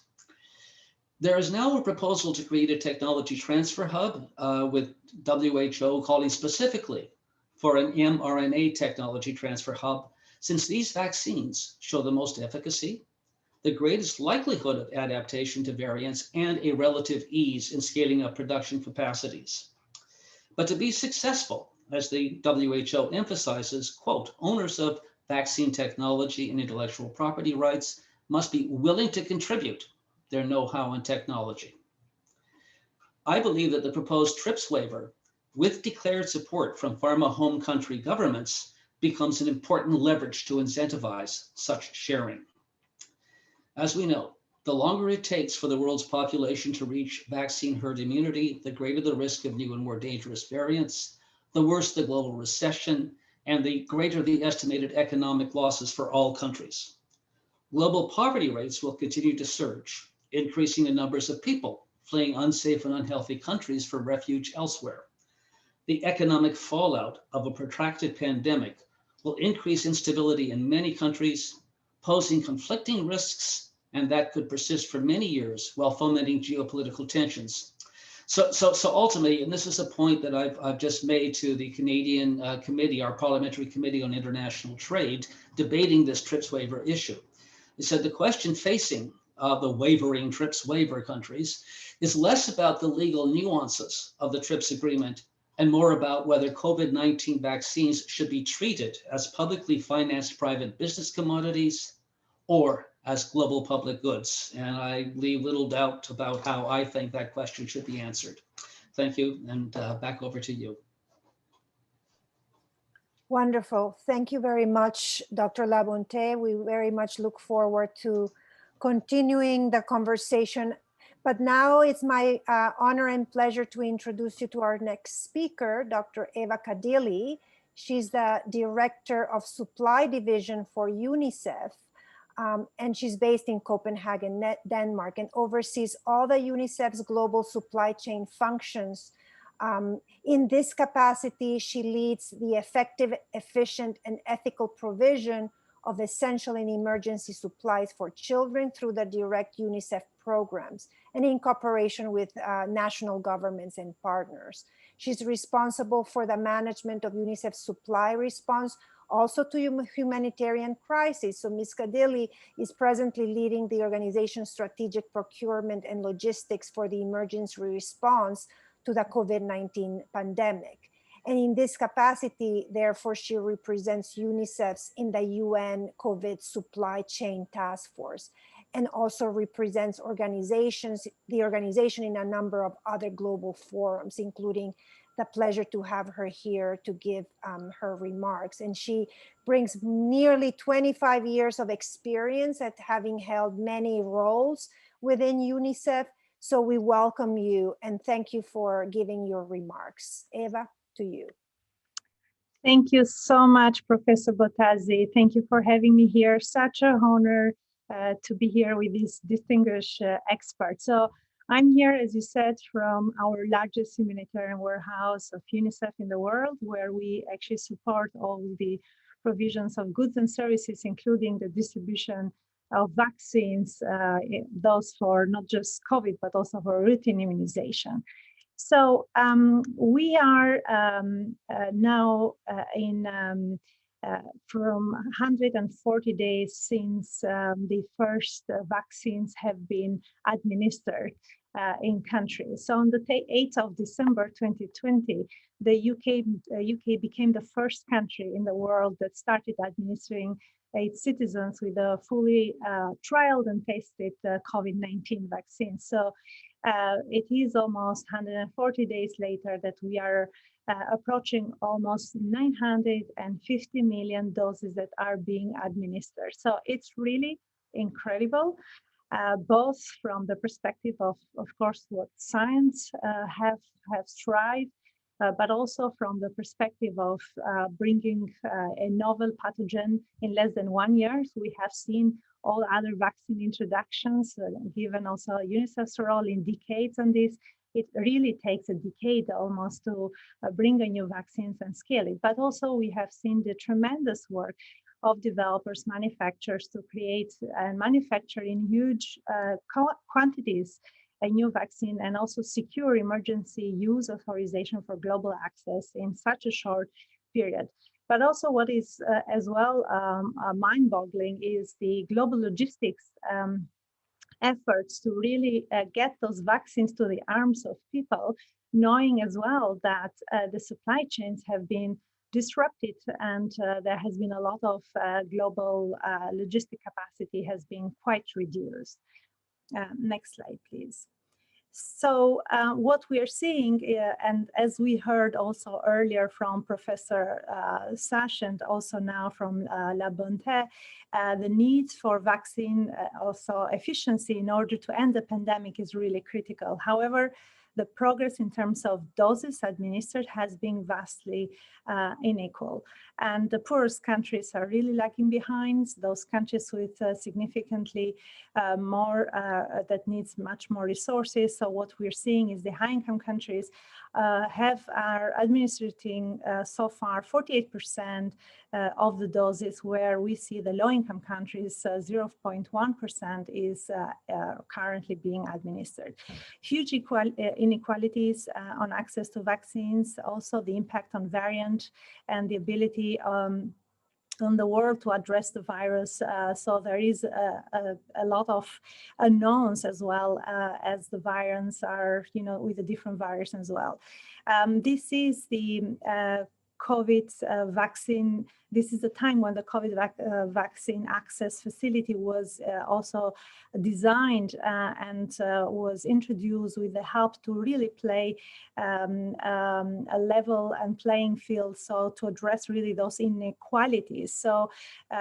E: There is now a proposal to create a technology transfer hub with WHO calling specifically for an mRNA technology transfer hub, since these vaccines show the most efficacy, the greatest likelihood of adaptation to variants, and a relative ease in scaling up production capacities. But to be successful, as the WHO emphasizes, quote, owners of vaccine technology and intellectual property rights must be willing to contribute their know-how and technology. I believe that the proposed TRIPS waiver, with declared support from pharma home country governments, becomes an important leverage to incentivize such sharing. As we know, the longer it takes for the world's population to reach vaccine herd immunity, the greater the risk of new and more dangerous variants, the worse the global recession, and the greater the estimated economic losses for all countries. Global poverty rates will continue to surge, increasing the numbers of people fleeing unsafe and unhealthy countries for refuge elsewhere. The economic fallout of a protracted pandemic will increase instability in many countries, posing conflicting risks, and that could persist for many years while fomenting geopolitical tensions. So ultimately, and this is a point that I've just made to the Canadian committee, our Parliamentary Committee on International Trade, debating this TRIPS waiver issue. It said the question facing the wavering TRIPS waiver countries is less about the legal nuances of the TRIPS agreement and more about whether COVID-19 vaccines should be treated as publicly financed private business commodities or as global public goods. And I leave little doubt about how I think that question should be answered. Thank you, and back over to you.
D: Wonderful. Thank you very much, Dr. Labonte. We very much look forward to continuing the conversation. But now it's my honor and pleasure to introduce you to our next speaker, Dr. Eva Kadili. She's the Director of Supply Division for UNICEF, and she's based in Copenhagen, Denmark, and oversees all the UNICEF's global supply chain functions. In this capacity, she leads the effective, efficient, and ethical provision of essential and emergency supplies for children through the direct UNICEF programs and in cooperation with national governments and partners. She's responsible for the management of UNICEF's supply response also to humanitarian crisis. So Ms. Kadili is presently leading the organization's strategic procurement and logistics for the emergency response to the COVID-19 pandemic. And in this capacity, therefore, she represents UNICEF's in the UN COVID Supply Chain Task Force, and also represents the organization in a number of other global forums, including the pleasure to have her here to give her remarks. And she brings nearly 25 years of experience at having held many roles within UNICEF. So we welcome you and thank you for giving your remarks. Eva, to you.
F: Thank you so much, Professor Bottazzi. Thank you for having me here. Such an honor to be here with these distinguished experts. So I'm here, as you said, from our largest humanitarian warehouse of UNICEF in the world, where we actually support all the provisions of goods and services, including the distribution of vaccines, those for not just COVID, but also for routine immunization. So we are now from 140 days since the first vaccines have been administered in countries. So on the 8th of December 2020, the UK became the first country in the world that started administering its citizens with a fully trialed and tested COVID-19 vaccine. So it is almost 140 days later that we are approaching almost 950 million doses that are being administered. So it's really incredible, both from the perspective of course, what science have strived, but also from the perspective of bringing a novel pathogen in less than 1 year. So we have seen all other vaccine introductions, given also UNICEF's role in decades on this. It really takes a decade almost to bring a new vaccines and scale it. But also we have seen the tremendous work of developers, manufacturers to create and manufacture in huge quantities a new vaccine and also secure emergency use authorization for global access in such a short period. But also what is as well mind-boggling is the global logistics efforts to really get those vaccines to the arms of people, knowing as well that the supply chains have been disrupted and there has been a lot of global logistic capacity has been quite reduced. Next slide, please. So what we are seeing, and as we heard also earlier from Professor Sachs and also now from Labonte, the need for vaccine also efficiency in order to end the pandemic is really critical. However, the progress in terms of doses administered has been vastly unequal. And the poorest countries are really lagging behind. Those countries with significantly more, that needs much more resources. So what we're seeing is the high-income countries are administering so far 48% of the doses, where we see the low-income countries 0.1% is currently being administered. Huge inequalities on access to vaccines, also the impact on variant and the ability on the world to address the virus. So there is a lot of unknowns as well as the variants are, with the different viruses as well. This is the COVID vaccine. This is the time when the COVID vaccine access facility was also designed and was introduced with the help to really play a level and playing field, so to address really those inequalities. So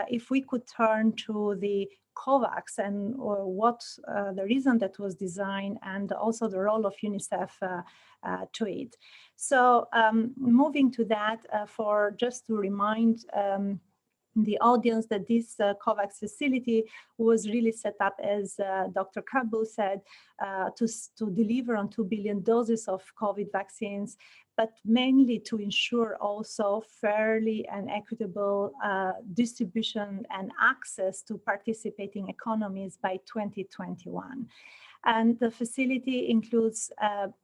F: if we could turn to the COVAX and what the reason that was designed, and also the role of UNICEF to it. So moving to that, for just to remind the audience that this COVAX facility was really set up, as Dr. Campbell said, to deliver on 2 billion doses of COVID vaccines, but mainly to ensure also fairly and equitable distribution and access to participating economies by 2021. And the facility includes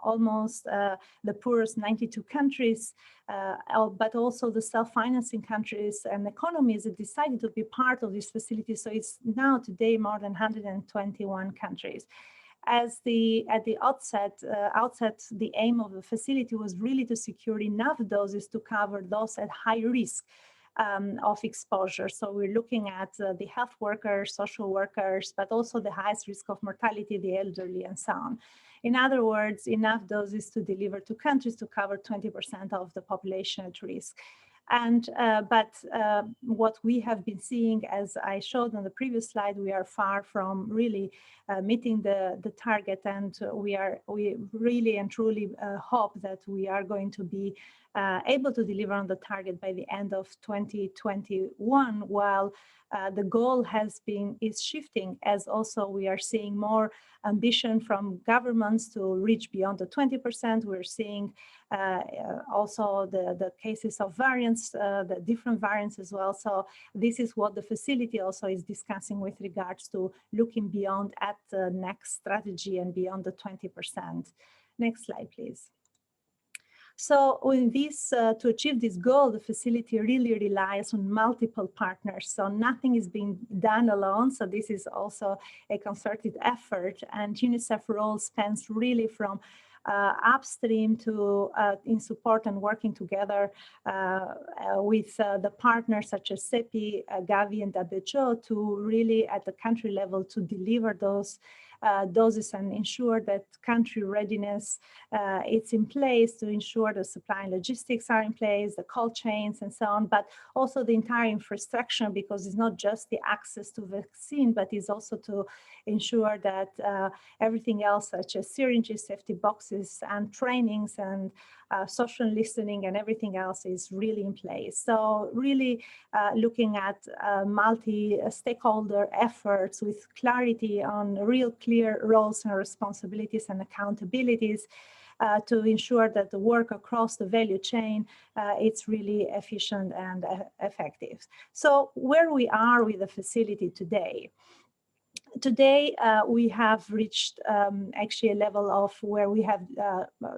F: almost the poorest 92 countries, but also the self-financing countries and economies that decided to be part of this facility. So it's now today more than 121 countries. At the outset, the aim of the facility was really to secure enough doses to cover those at high risk of exposure. So we're looking at the health workers, social workers, but also the highest risk of mortality, the elderly, and so on. In other words, enough doses to deliver to countries to cover 20% of the population at risk. And what we have been seeing, as I showed on the previous slide, we are far from really meeting the target, and we really and truly hope that we are going to be able to deliver on the target by the end of 2021, while the goal is shifting, as also we are seeing more ambition from governments to reach beyond the 20%. We're seeing also the cases of variants, the different variants as well. So this is what the facility also is discussing with regards to looking beyond at the next strategy and beyond the 20%. Next slide, please. So with this, to achieve this goal, the facility really relies on multiple partners. So nothing is being done alone. So this is also a concerted effort, and UNICEF role spans really from upstream to in support and working together with the partners such as CEPI, Gavi, and WHO to really at the country level to deliver those doses and ensure that country readiness it's in place, to ensure the supply and logistics are in place, the cold chains and so on, but also the entire infrastructure, because it's not just the access to vaccine, but it's also to ensure that everything else such as syringes, safety boxes, and trainings and social listening and everything else is really in place. So really looking at multi-stakeholder efforts with clarity on real clear roles and responsibilities and accountabilities to ensure that the work across the value chain, it's really efficient and effective. So where we are with the facility today. Today, we have reached actually a level of where we have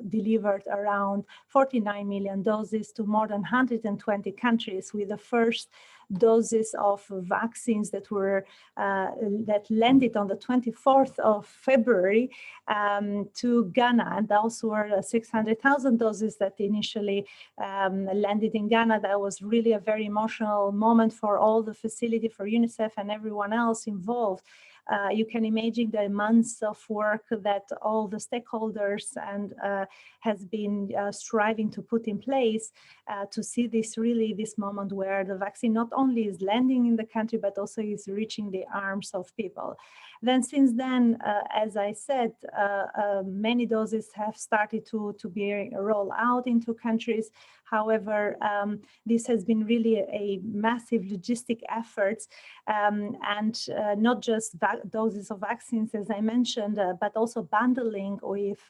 F: delivered around 49 million doses to more than 120 countries, with the first doses of vaccines that were that landed on the 24th of February to Ghana. And those were 600,000 doses that initially landed in Ghana. That was really a very emotional moment for all the facility, for UNICEF and everyone else involved. You can imagine the months of work that all the stakeholders and has been striving to put in place to see this moment where the vaccine not only is landing in the country, but also is reaching the arms of people. Then since then, as I said, many doses have started to be rolled out into countries. However, this has been really a massive logistic effort, and not just doses of vaccines, as I mentioned, but also bundling with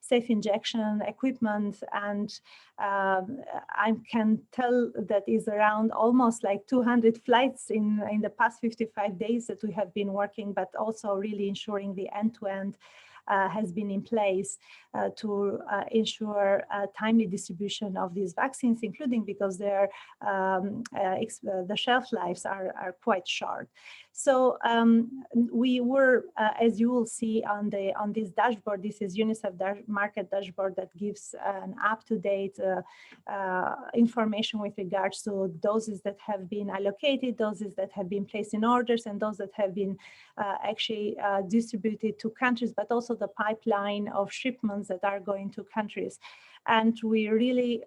F: safe injection equipment. And I can tell that is around almost like 200 flights in the past 55 days that we have been working, but also really ensuring the end-to-end has been in place to ensure timely distribution of these vaccines, including because the shelf lives are quite short. So we were, as you will see on this dashboard, this is UNICEF market dashboard that gives an up-to-date information with regards to doses that have been allocated, doses that have been placed in orders, and those that have been actually distributed to countries, but also the pipeline of shipments that are going to countries. And we really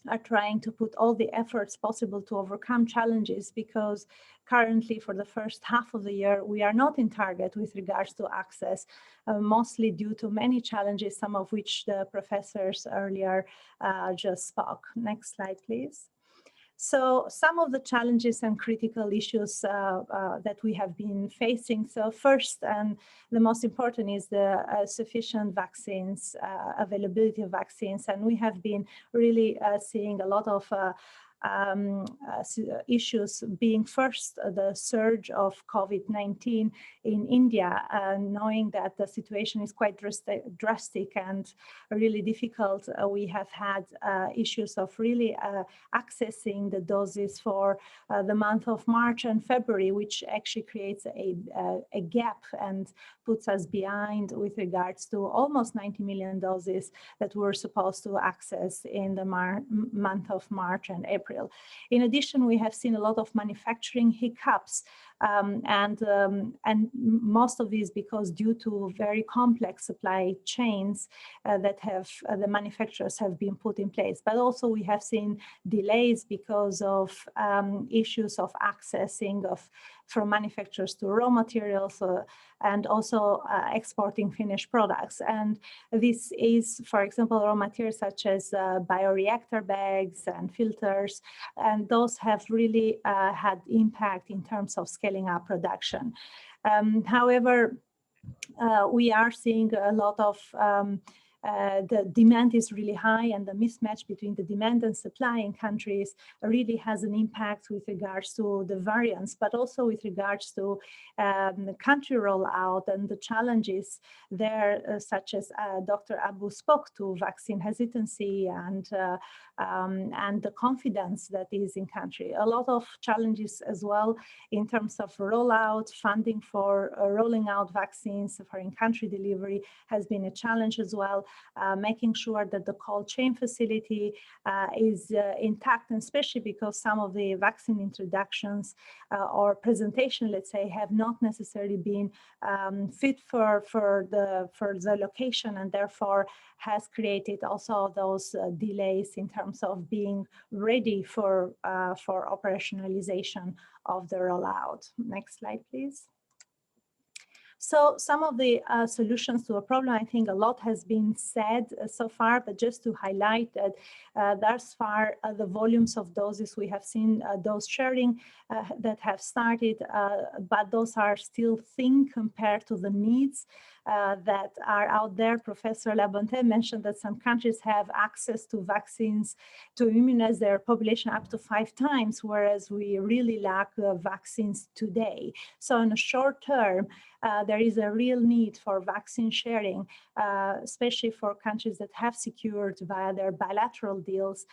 F: are trying to put all the efforts possible to overcome challenges, because currently for the first half of the year, we are not in target with regards to access, mostly due to many challenges, some of which the professors earlier just spoke. Next slide, please. So some of the challenges and critical issues that we have been facing. So first, and the most important, is the sufficient vaccines, availability of vaccines. And we have been really seeing a lot of issues, being first the surge of COVID-19 in India, knowing that the situation is quite drastic and really difficult. We have had issues of really accessing the doses for the month of March and February, which actually creates a gap and puts us behind with regards to almost 90 million doses that we're supposed to access in the month of March and April. In addition, we have seen a lot of manufacturing hiccups, and most of these because due to very complex supply chains that have the manufacturers have been put in place. But also we have seen delays because of issues of accessing from manufacturers to raw materials and also exporting finished products. And this is, for example, raw materials such as bioreactor bags and filters, and those have really had impact in terms of scaling up production. However, we are seeing a lot of the demand is really high, and the mismatch between the demand and supply in countries really has an impact with regards to the variants, but also with regards to the country rollout and the challenges there, such as Dr. Abu spoke to, vaccine hesitancy and the confidence that is in country. A lot of challenges as well in terms of rollout, funding for rolling out vaccines for in-country delivery has been a challenge as well. Making sure that the cold chain facility is intact, and especially because some of the vaccine introductions or presentation, let's say, have not necessarily been fit for the location, and therefore has created also those delays in terms of being ready for operationalization of the rollout. Next slide, please. So some of the solutions to a problem, I think a lot has been said so far, but just to highlight that thus far, the volumes of doses we have seen, dose sharing that have started, but those are still thin compared to the needs that are out there. Professor Labonte mentioned that some countries have access to vaccines to immunize their population up to 5 times, whereas we really lack vaccines today. So in the short term, there is a real need for vaccine sharing, especially for countries that have secured via their bilateral deals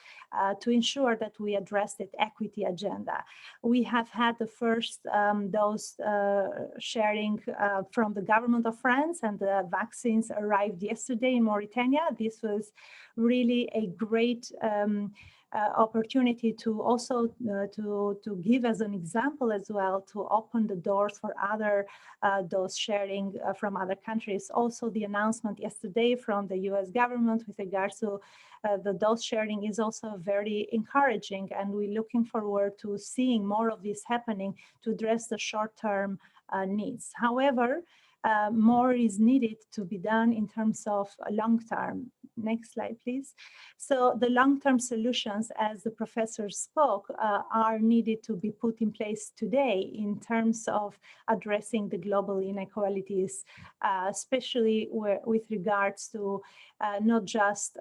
F: to ensure that we address that equity agenda. We have had the first dose sharing from the government of France, and the vaccines arrived yesterday in Mauritania. This was really a great opportunity to also to give as an example as well, to open the doors for other dose sharing from other countries. Also, the announcement yesterday from the US government with regards to the dose sharing is also very encouraging, and we're looking forward to seeing more of this happening to address the short-term needs. However, more is needed to be done in terms of long-term. Next slide, please. So the long-term solutions, as the professor spoke, are needed to be put in place today in terms of addressing the global inequalities, especially with regards to not just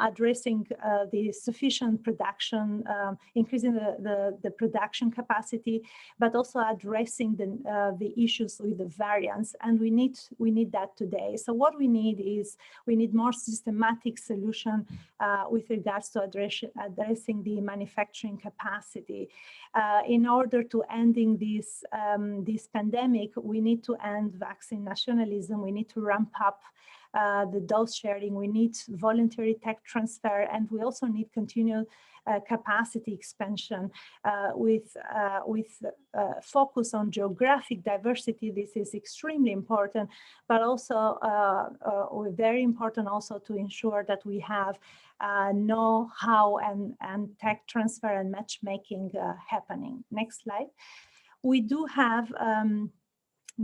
F: addressing the sufficient production, increasing the production capacity, but also addressing the issues with the variants. And we need that today. So what we need is, we need more systematic solution with regards to addressing the manufacturing capacity. In order to ending this pandemic, we need to end vaccine nationalism. We need to ramp up the dose sharing, we need voluntary tech transfer, and we also need continued capacity expansion with focus on geographic diversity. This is extremely important, but also very important also to ensure that we have know-how and tech transfer and matchmaking happening. Next slide. We do have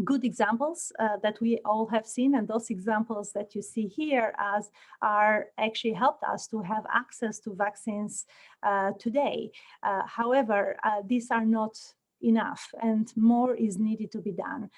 F: good examples that we all have seen, and those examples that you see here are actually helped us to have access to vaccines today. However, these are not enough, and more is needed to be done.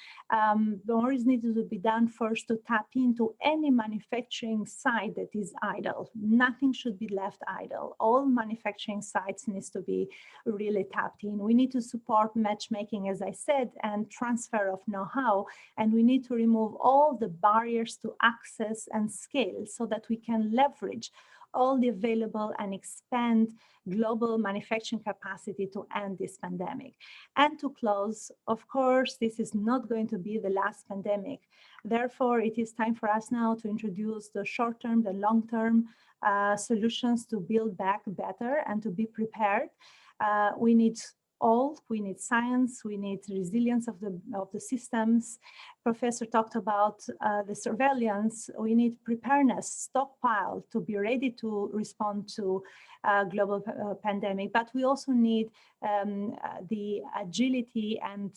F: More is needed to be done first to tap into any manufacturing site that is idle. Nothing should be left idle. All manufacturing sites needs to be really tapped in. We need to support matchmaking, as I said, and transfer of know-how, and we need to remove all the barriers to access and scale so that we can leverage all the available and expand global manufacturing capacity to end this pandemic. And to close, of course, this is not going to be the last pandemic. Therefore, it is time for us now to introduce the short-term, the long-term solutions to build back better and to be prepared. We need science, we need resilience of the systems. Professor talked about the surveillance. We need preparedness, stockpile to be ready to respond to global pandemic, but we also need the agility and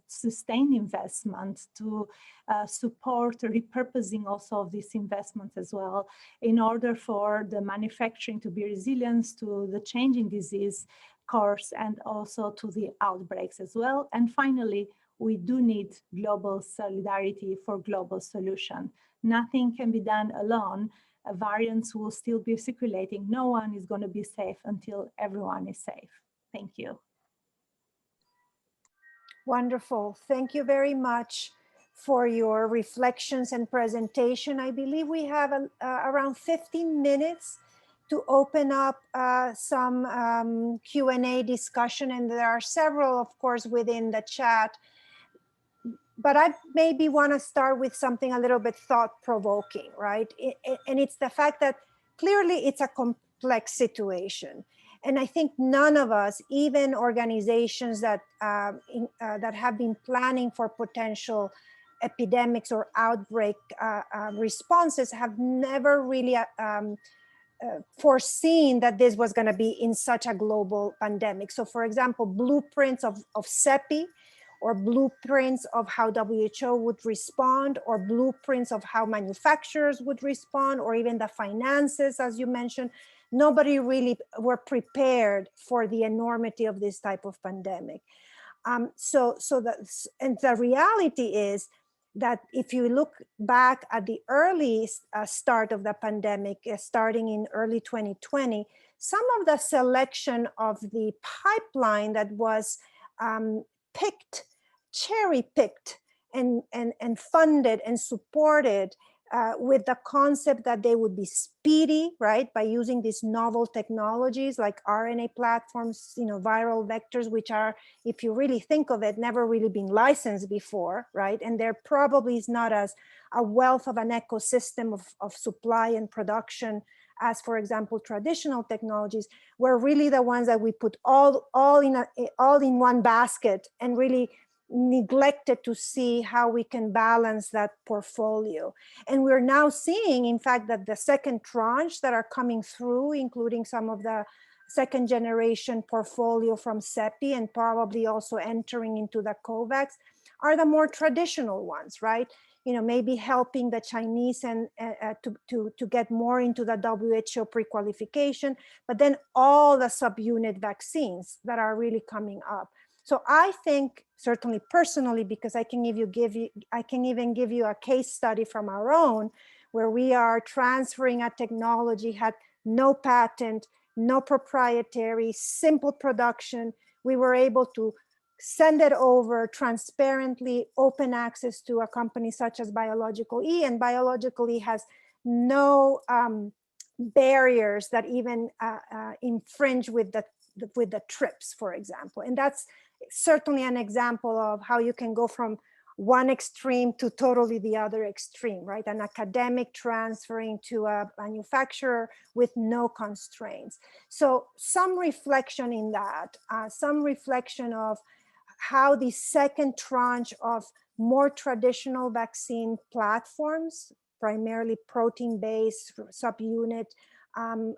F: sustained investment to support repurposing also of these investments as well, in order for the manufacturing to be resilient to the changing disease course and also to the outbreaks as well. And finally, we do need global solidarity for global solution. Nothing can be done alone. Variants will still be circulating. No one is going to be safe until everyone is safe. Thank you.
D: Wonderful. Thank you very much for your reflections and presentation. I believe we have around 15 minutes to open up some Q&A discussion, and there are several, of course, within the chat. But I maybe want to start with something a little bit thought-provoking, right? And it's the fact that clearly it's a complex situation. And I think none of us, even organizations that have been planning for potential epidemics or outbreak responses, have never really foreseen that this was going to be in such a global pandemic. So for example, blueprints of CEPI, or blueprints of how WHO would respond, or blueprints of how manufacturers would respond, or even the finances, as you mentioned. Nobody really were prepared for the enormity of this type of pandemic. And the reality is that if you look back at the early start of the pandemic, starting in early 2020, some of the selection of the pipeline that was cherry-picked and funded and supported with the concept that they would be speedy, right, by using these novel technologies like RNA platforms, viral vectors, which are, if you really think of it, never really been licensed before, right? And there probably is not as a wealth of an ecosystem of supply and production as, for example, traditional technologies, were really the ones that we put all in one basket and really neglected to see how we can balance that portfolio. And we're now seeing, in fact, that the second tranche that are coming through, including some of the second generation portfolio from CEPI and probably also entering into the COVAX, are the more traditional ones, right? Maybe helping the Chinese and to get more into the WHO pre-qualification, but then all the subunit vaccines that are really coming up. So I think, certainly personally, because I can even give you a case study from our own, where we are transferring a technology, had no patent, no proprietary, simple production. We were able to send it over transparently, open access to a company such as Biological E, and Biological E has no barriers that even infringe with the TRIPS, for example. And that's certainly an example of how you can go from one extreme to totally the other extreme, right? An academic transferring to a manufacturer with no constraints. So some reflection in that, some reflection of how the second tranche of more traditional vaccine platforms, primarily protein-based subunit,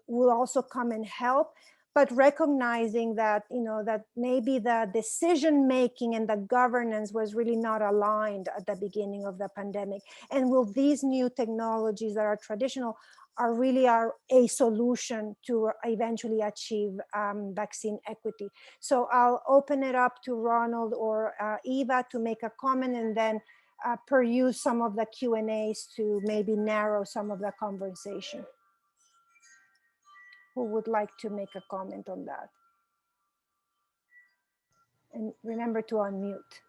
D: will also come and help, but recognizing that, that maybe the decision-making and the governance was really not aligned at the beginning of the pandemic. And will these new technologies that are traditional are a solution to eventually achieve vaccine equity. So I'll open it up to Ronald or Eva to make a comment, and then peruse some of the Q&As to maybe narrow some of the conversation. Who would like to make a comment on that? And remember to unmute.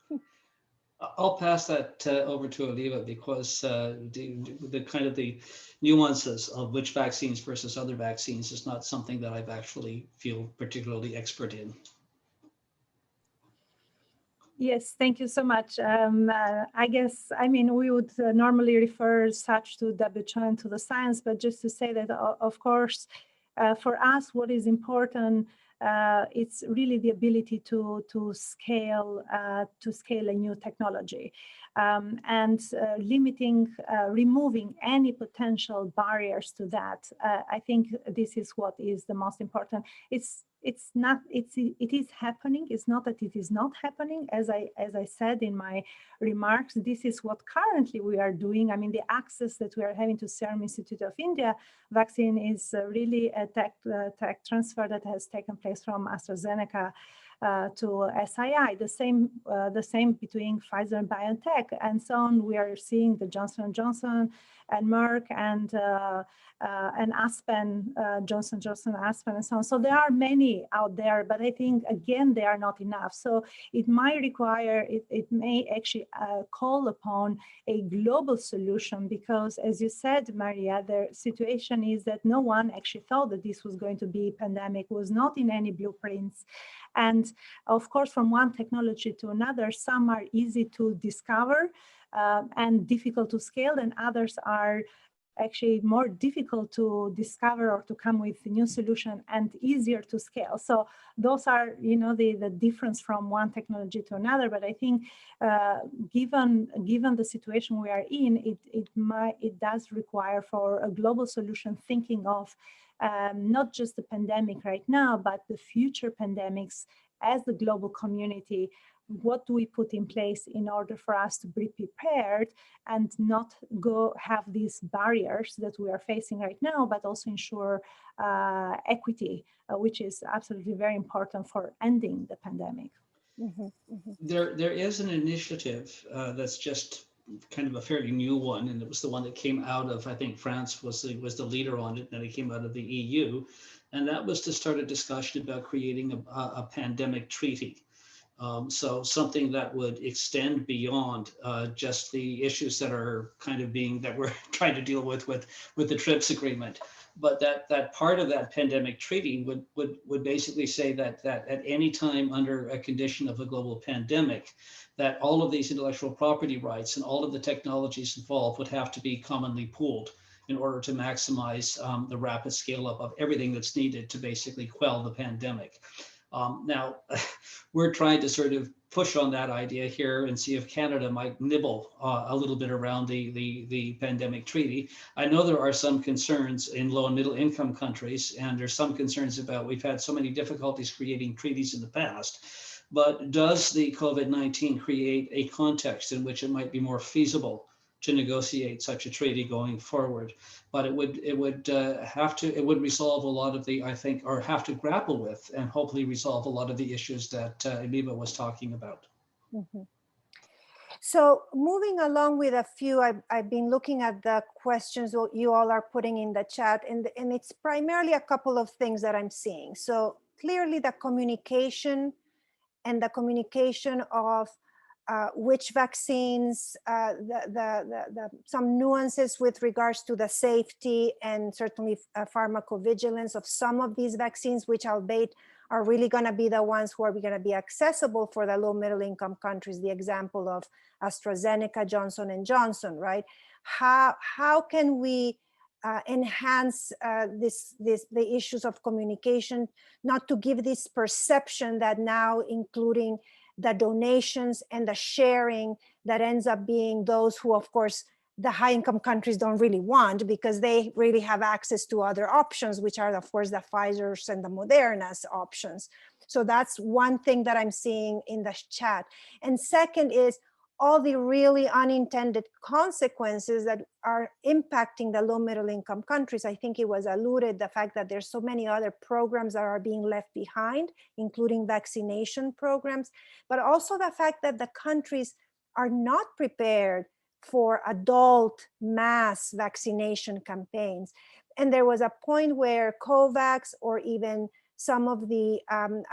E: I'll pass that over to Oliva, because the kind of the nuances of which vaccines versus other vaccines is not something that I've actually feel particularly expert in.
F: Yes, thank you so much. I guess, we would normally refer such to WHO and to the science, but just to say that, of course, for us, what is important, it's really the ability to scale a new technology, and removing any potential barriers to that. I think this is what is the most important. It is happening. It's not that it is not happening. As I said in my remarks, this is what currently we are doing. The access that we are having to Serum Institute of India vaccine is really a tech transfer that has taken place from AstraZeneca to SII. The same between Pfizer and BioNTech, and so on. We are seeing the Johnson & Johnson and Merck and Aspen, Johnson & Johnson, Aspen, and so on. So there are many out there, but I think, again, they are not enough. So it might require, it may actually call upon a global solution, because, as you said, Maria, the situation is that no one actually thought that this was going to be a pandemic, was not in any blueprints. And of course, from one technology to another, some are easy to discover and difficult to scale, and others are actually more difficult to discover or to come with a new solution and easier to scale. So those are, the difference from one technology to another. But I think given the situation we are in, it does require for a global solution, thinking of not just the pandemic right now, but the future pandemics as the global community. What do we put in place in order for us to be prepared and not have these barriers that we are facing right now, but also ensure equity, which is absolutely very important for ending the pandemic.
D: Mm-hmm, mm-hmm.
E: There is an initiative that's just kind of a fairly new one, and it was the one that came out of, I think France was the leader on it, and it came out of the EU, and that was to start a discussion about creating a pandemic treaty. So something that would extend beyond just the issues that are that we're trying to deal with the TRIPS agreement, but that part of that pandemic treaty would basically say that at any time under a condition of a global pandemic, that all of these intellectual property rights and all of the technologies involved would have to be commonly pooled in order to maximize the rapid scale up of everything that's needed to basically quell the pandemic. Now, we're trying to sort of push on that idea here and see if Canada might nibble a little bit around the pandemic treaty. I know there are some concerns in low and middle income countries, and there's some concerns about, we've had so many difficulties creating treaties in the past, but does the COVID-19 create a context in which it might be more feasible to negotiate such a treaty going forward? But it would resolve a lot of the, I think, or have to grapple with and hopefully resolve a lot of the issues that Oliva was talking about.
D: Mm-hmm. So moving along with a few, I've been looking at the questions you all are putting in the chat, and it's primarily a couple of things that I'm seeing. So clearly the communication of which vaccines, some nuances with regards to the safety and certainly pharmacovigilance of some of these vaccines, which albeit are really going to be the ones who are going to be accessible for the low middle income countries. The example of AstraZeneca, Johnson & Johnson, right? How can we enhance the issues of communication, not to give this perception that now including the donations and the sharing that ends up being those who, of course, the high income countries don't really want, because they really have access to other options, which are of course the Pfizer's and the Moderna's options. So that's one thing that I'm seeing in the chat. And second is all the really unintended consequences that are impacting the low middle income countries. I think it was alluded, the fact that there's so many other programs that are being left behind, including vaccination programs, but also the fact that the countries are not prepared for adult mass vaccination campaigns. And there was a point where COVAX or even some of the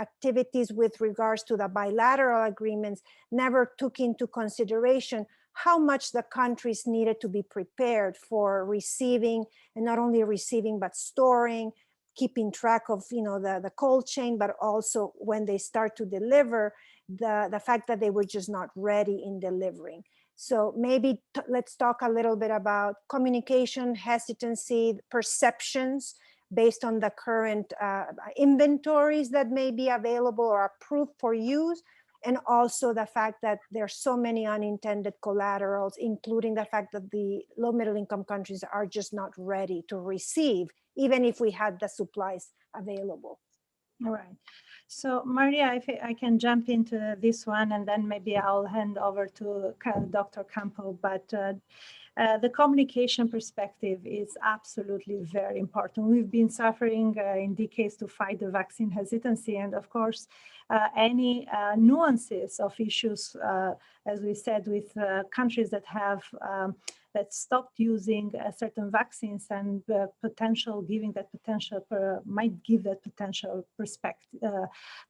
D: activities with regards to the bilateral agreements never took into consideration how much the countries needed to be prepared for receiving, and not only receiving, but storing, keeping track of the cold chain, but also when they start to deliver, the fact that they were just not ready in delivering. So maybe let's talk a little bit about communication, hesitancy, perceptions based on the current inventories that may be available or approved for use, and also the fact that there are so many unintended collaterals, including the fact that the low middle income countries are just not ready to receive, even if we had the supplies available.
F: All right. So Maria, if I can jump into this one, and then maybe I'll hand over to Dr. Campo, but the communication perspective is absolutely very important. We've been suffering in decades to fight the vaccine hesitancy, and of course, any nuances of issues, as we said, with countries that have that stopped using certain vaccines, and giving that potential might give that potential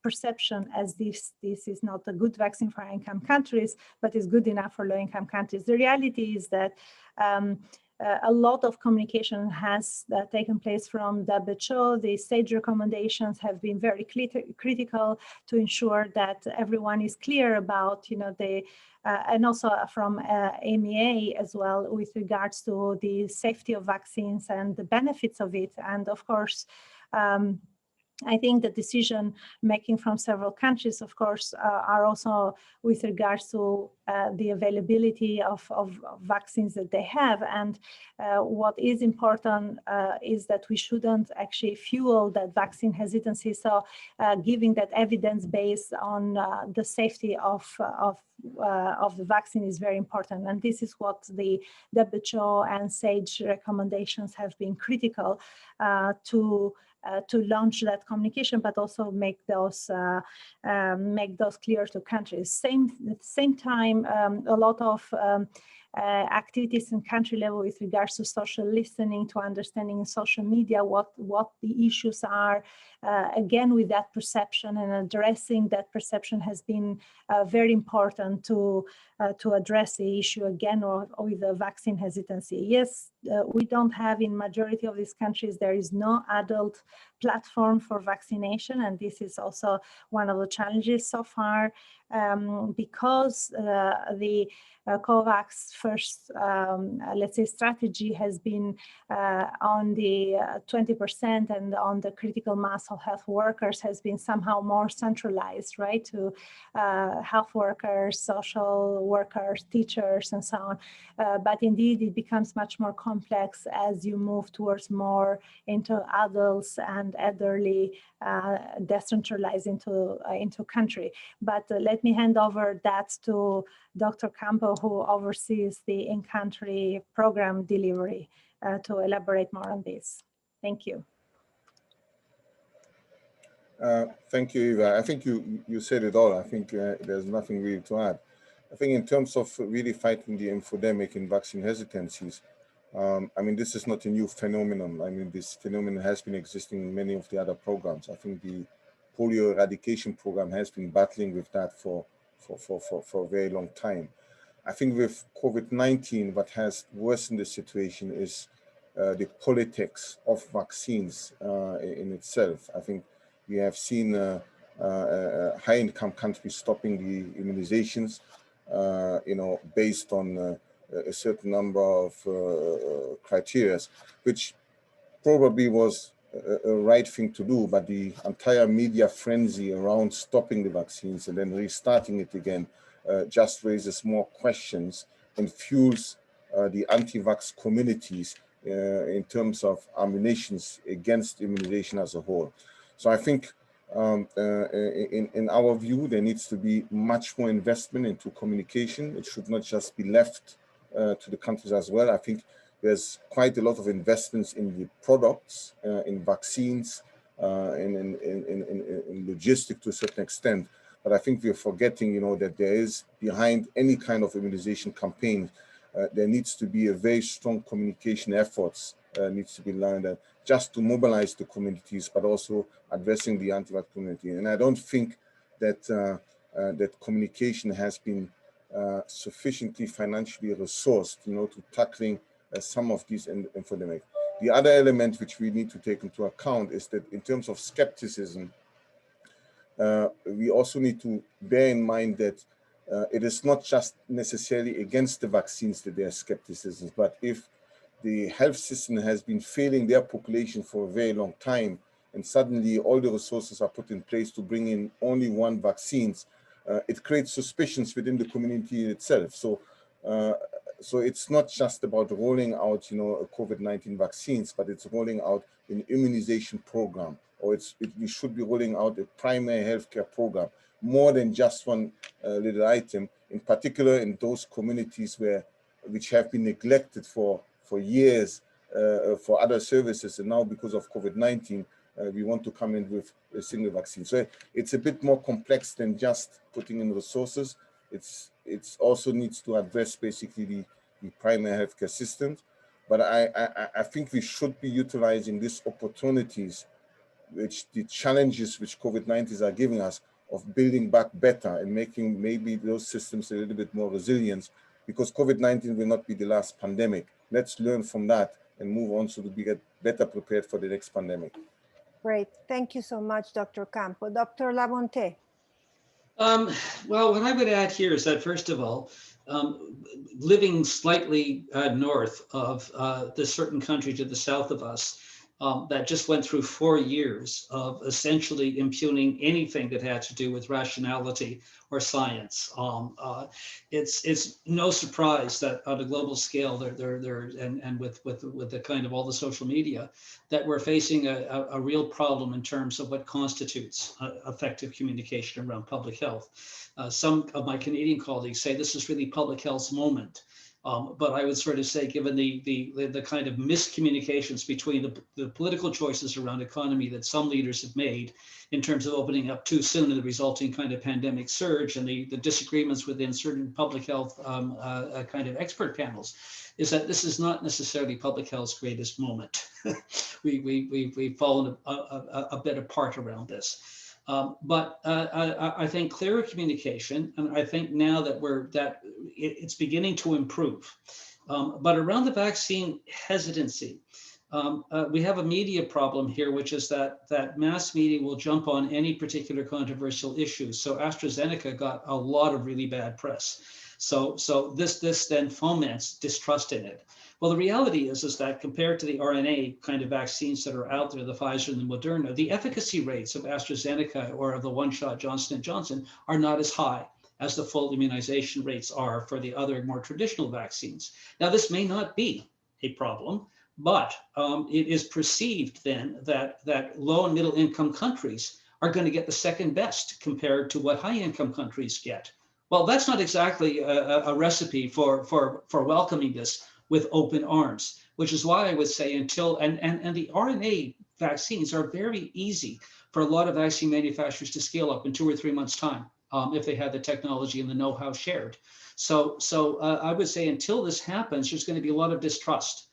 F: perception as this is not a good vaccine for high-income countries, but is good enough for low-income countries. The reality is that a lot of communication has taken place from WHO. The SAGE recommendations have been very critical to ensure that everyone is clear about, and also from EMEA as well, with regards to the safety of vaccines and the benefits of it. And of course, I think the decision making from several countries, of course, are also with regards to the availability of vaccines that they have. And what is important is that we shouldn't actually fuel that vaccine hesitancy. So giving that evidence based on the safety of the vaccine is very important. And this is what the WHO and SAGE recommendations have been critical to launch that communication, but also make those clear to countries. At the same time, a lot of activities in country level with regards to social listening, to understanding in social media what the issues are, again with that perception, and addressing that perception has been very important to address the issue again with the vaccine hesitancy. Yes, we don't have, in majority of these countries, there is no adult platform for vaccination, and this is also one of the challenges so far, because the COVAX first, let's say, strategy has been on the 20%, and on the critical mass of health workers has been somehow more centralized, right, to health workers, social workers, teachers, and so on. But indeed, it becomes much more complex as you move towards more into adults and elderly, decentralized into country. But let me hand over that to Dr. Campo, who oversees the in-country program delivery, to elaborate more on this. Thank you.
C: Thank you, Eva. I think you said it all. I think there's nothing really to add. I think in terms of really fighting the infodemic and vaccine hesitancies, I mean, this is not a new phenomenon. I mean, this phenomenon has been existing in many of the other programs. I think the polio eradication program has been battling with that for a very long time. I think with COVID-19, what has worsened the situation is the politics of vaccines in itself. I think We have seen high-income countries stopping the immunizations, based on a certain number of criteria, which probably was a right thing to do, but the entire media frenzy around stopping the vaccines and then restarting it again just raises more questions and fuels the anti-vax communities in terms of ammunitions against immunization as a whole. So I think in our view, there needs to be much more investment into communication. It should not just be left to the countries as well. I think there's quite a lot of investments in the products, in vaccines, in logistics to a certain extent. But I think we're forgetting, that there is behind any kind of immunization campaign, there needs to be a very strong communication efforts needs to be learned just to mobilize the communities, but also addressing the anti-vax community. And I don't think that that communication has been sufficiently financially resourced, to tackling some of these epidemics. The other element which we need to take into account is that in terms of skepticism, we also need to bear in mind that it is not just necessarily against the vaccines that there is skepticism, but if the health system has been failing their population for a very long time, and suddenly all the resources are put in place to bring in only one vaccines, it creates suspicions within the community itself. So, so it's not just about rolling out, COVID-19 vaccines, but it's rolling out an immunization program, or we should be rolling out a primary healthcare program, more than just one little item, in particular in those communities which have been neglected for years for other services, and now because of COVID-19, we want to come in with a single vaccine. So it's a bit more complex than just putting in resources. It's also needs to address basically the primary healthcare systems. But I think we should be utilizing these opportunities, which the challenges which COVID-19 are giving us, of building back better and making maybe those systems a little bit more resilient, because COVID-19 will not be the last pandemic. Let's learn from that and move on so that we get better prepared for the next pandemic.
D: Great. Thank you so much, Dr. Campo. Dr. Labonte.
E: Well, what I would add here is that, first of all, living slightly north of the certain country to the south of us, that just went through 4 years of essentially impugning anything that had to do with rationality or science. It's no surprise that on a global scale, and with the kind of all the social media, that we're facing a real problem in terms of what constitutes effective communication around public health. Some of my Canadian colleagues say this is really public health's moment. But I would sort of say, given the kind of miscommunications between the political choices around economy that some leaders have made in terms of opening up too soon and the resulting kind of pandemic surge, and the disagreements within certain public health kind of expert panels, is that this is not necessarily public health's greatest moment. We've fallen a bit apart around this. But I think clearer communication, and I think now that it's beginning to improve. But around the vaccine hesitancy, we have a media problem here, which is that mass media will jump on any particular controversial issue. So AstraZeneca got a lot of really bad press. So this then foments distrust in it. Well, the reality is that compared to the RNA kind of vaccines that are out there, the Pfizer and the Moderna, the efficacy rates of AstraZeneca or of the one-shot Johnson & Johnson are not as high as the full immunization rates are for the other more traditional vaccines. Now, this may not be a problem, but it is perceived then that low and middle income countries are going to get the second best compared to what high income countries get. Well, that's not exactly a recipe for welcoming this with open arms, which is why I would say and the RNA vaccines are very easy for a lot of vaccine manufacturers to scale up in 2 or 3 months' time if they had the technology and the know-how shared. So I would say until this happens, there's going to be a lot of distrust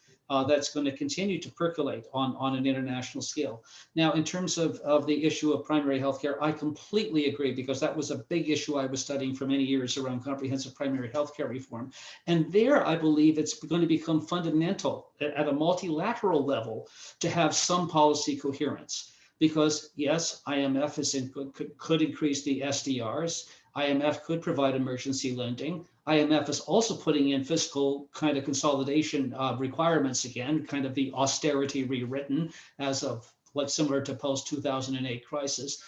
E: that's going to continue to percolate on an international scale. Now, in terms of the issue of primary healthcare, I completely agree, because that was a big issue I was studying for many years around comprehensive primary healthcare reform. And there, I believe it's going to become fundamental at a multilateral level to have some policy coherence. because yes, IMF could increase the SDRs. IMF could provide emergency lending. IMF is also putting in fiscal kind of consolidation requirements again, kind of the austerity rewritten as of what's similar to post-2008 crisis.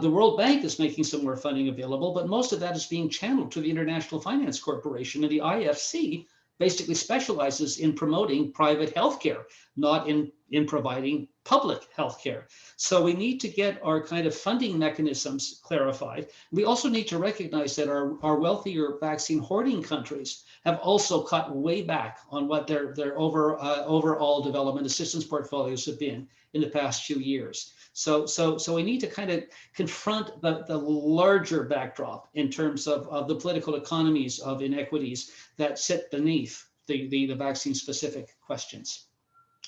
E: The World Bank is making some more funding available, but most of that is being channeled to the International Finance Corporation, and the IFC basically specializes in promoting private healthcare, not in providing public healthcare. So we need to get our kind of funding mechanisms clarified. We also need to recognize that our wealthier vaccine hoarding countries have also cut way back on what their overall development assistance portfolios have been in the past few years. So we need to kind of confront the larger backdrop in terms of the political economies of inequities that sit beneath the vaccine-specific questions.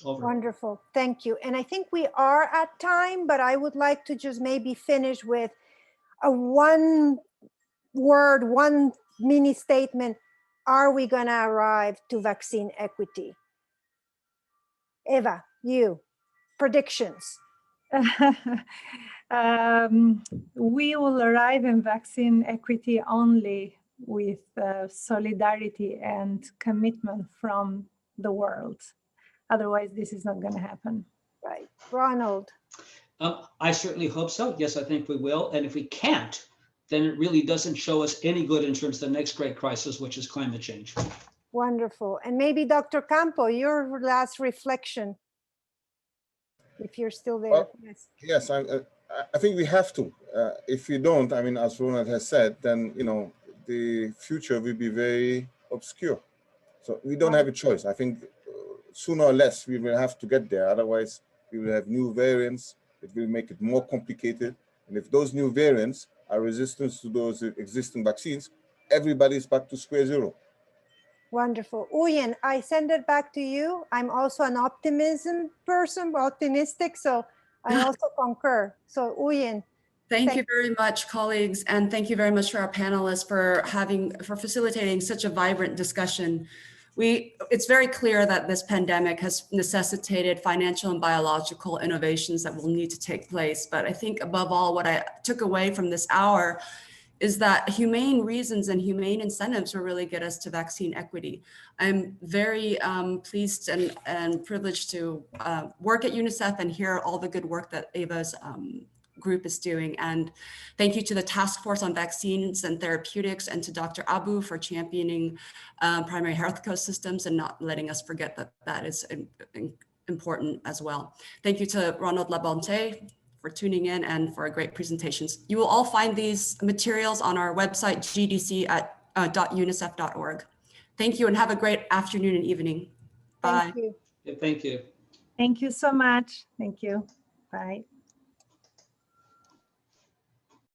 E: Over.
D: Wonderful, thank you. And I think we are at time, but I would like to just maybe finish with a one word, one mini statement. Are we gonna arrive to vaccine equity? Eva, you, predictions.
F: We will arrive in vaccine equity only with solidarity and commitment from the world. Otherwise, this is not going to happen.
D: Right. Ronald?
E: I certainly hope so. Yes, I think we will. And if we can't, then it really doesn't show us any good in terms of the next great crisis, which is climate change.
D: Wonderful. And maybe Dr. Campo, your last reflection, if you're still there.
C: Well, yes, I think we have to. If we don't, I mean, as Ronald has said, then, you know, the future will be very obscure. So we don't have a choice. I think sooner or less we will have to get there. Otherwise, we will have new variants. It will make it more complicated. And if those new variants are resistant to those existing vaccines, everybody's back to square zero.
D: Wonderful. Uyen, I send it back to you. I'm also an optimistic, so I also concur. So Uyen.
A: Thank you very much, colleagues, and thank you very much for our panelists for facilitating such a vibrant discussion. It's very clear that this pandemic has necessitated financial and biological innovations that will need to take place. But I think above all, what I took away from this hour is that humane reasons and humane incentives will really get us to vaccine equity. I'm very pleased and privileged to work at UNICEF and hear all the good work that Eva's group is doing. And thank you to the Task Force on Vaccines and Therapeutics and to Dr. Abu for championing primary health systems and not letting us forget that that is important as well. Thank you to Ronald Labonte for tuning in and for great presentations. You will all find these materials on our website, gdc.unicef.org. Thank you and have a great afternoon and evening. Bye.
D: Thank you.
E: Yeah, thank you.
F: Thank you so much. Thank you. Bye.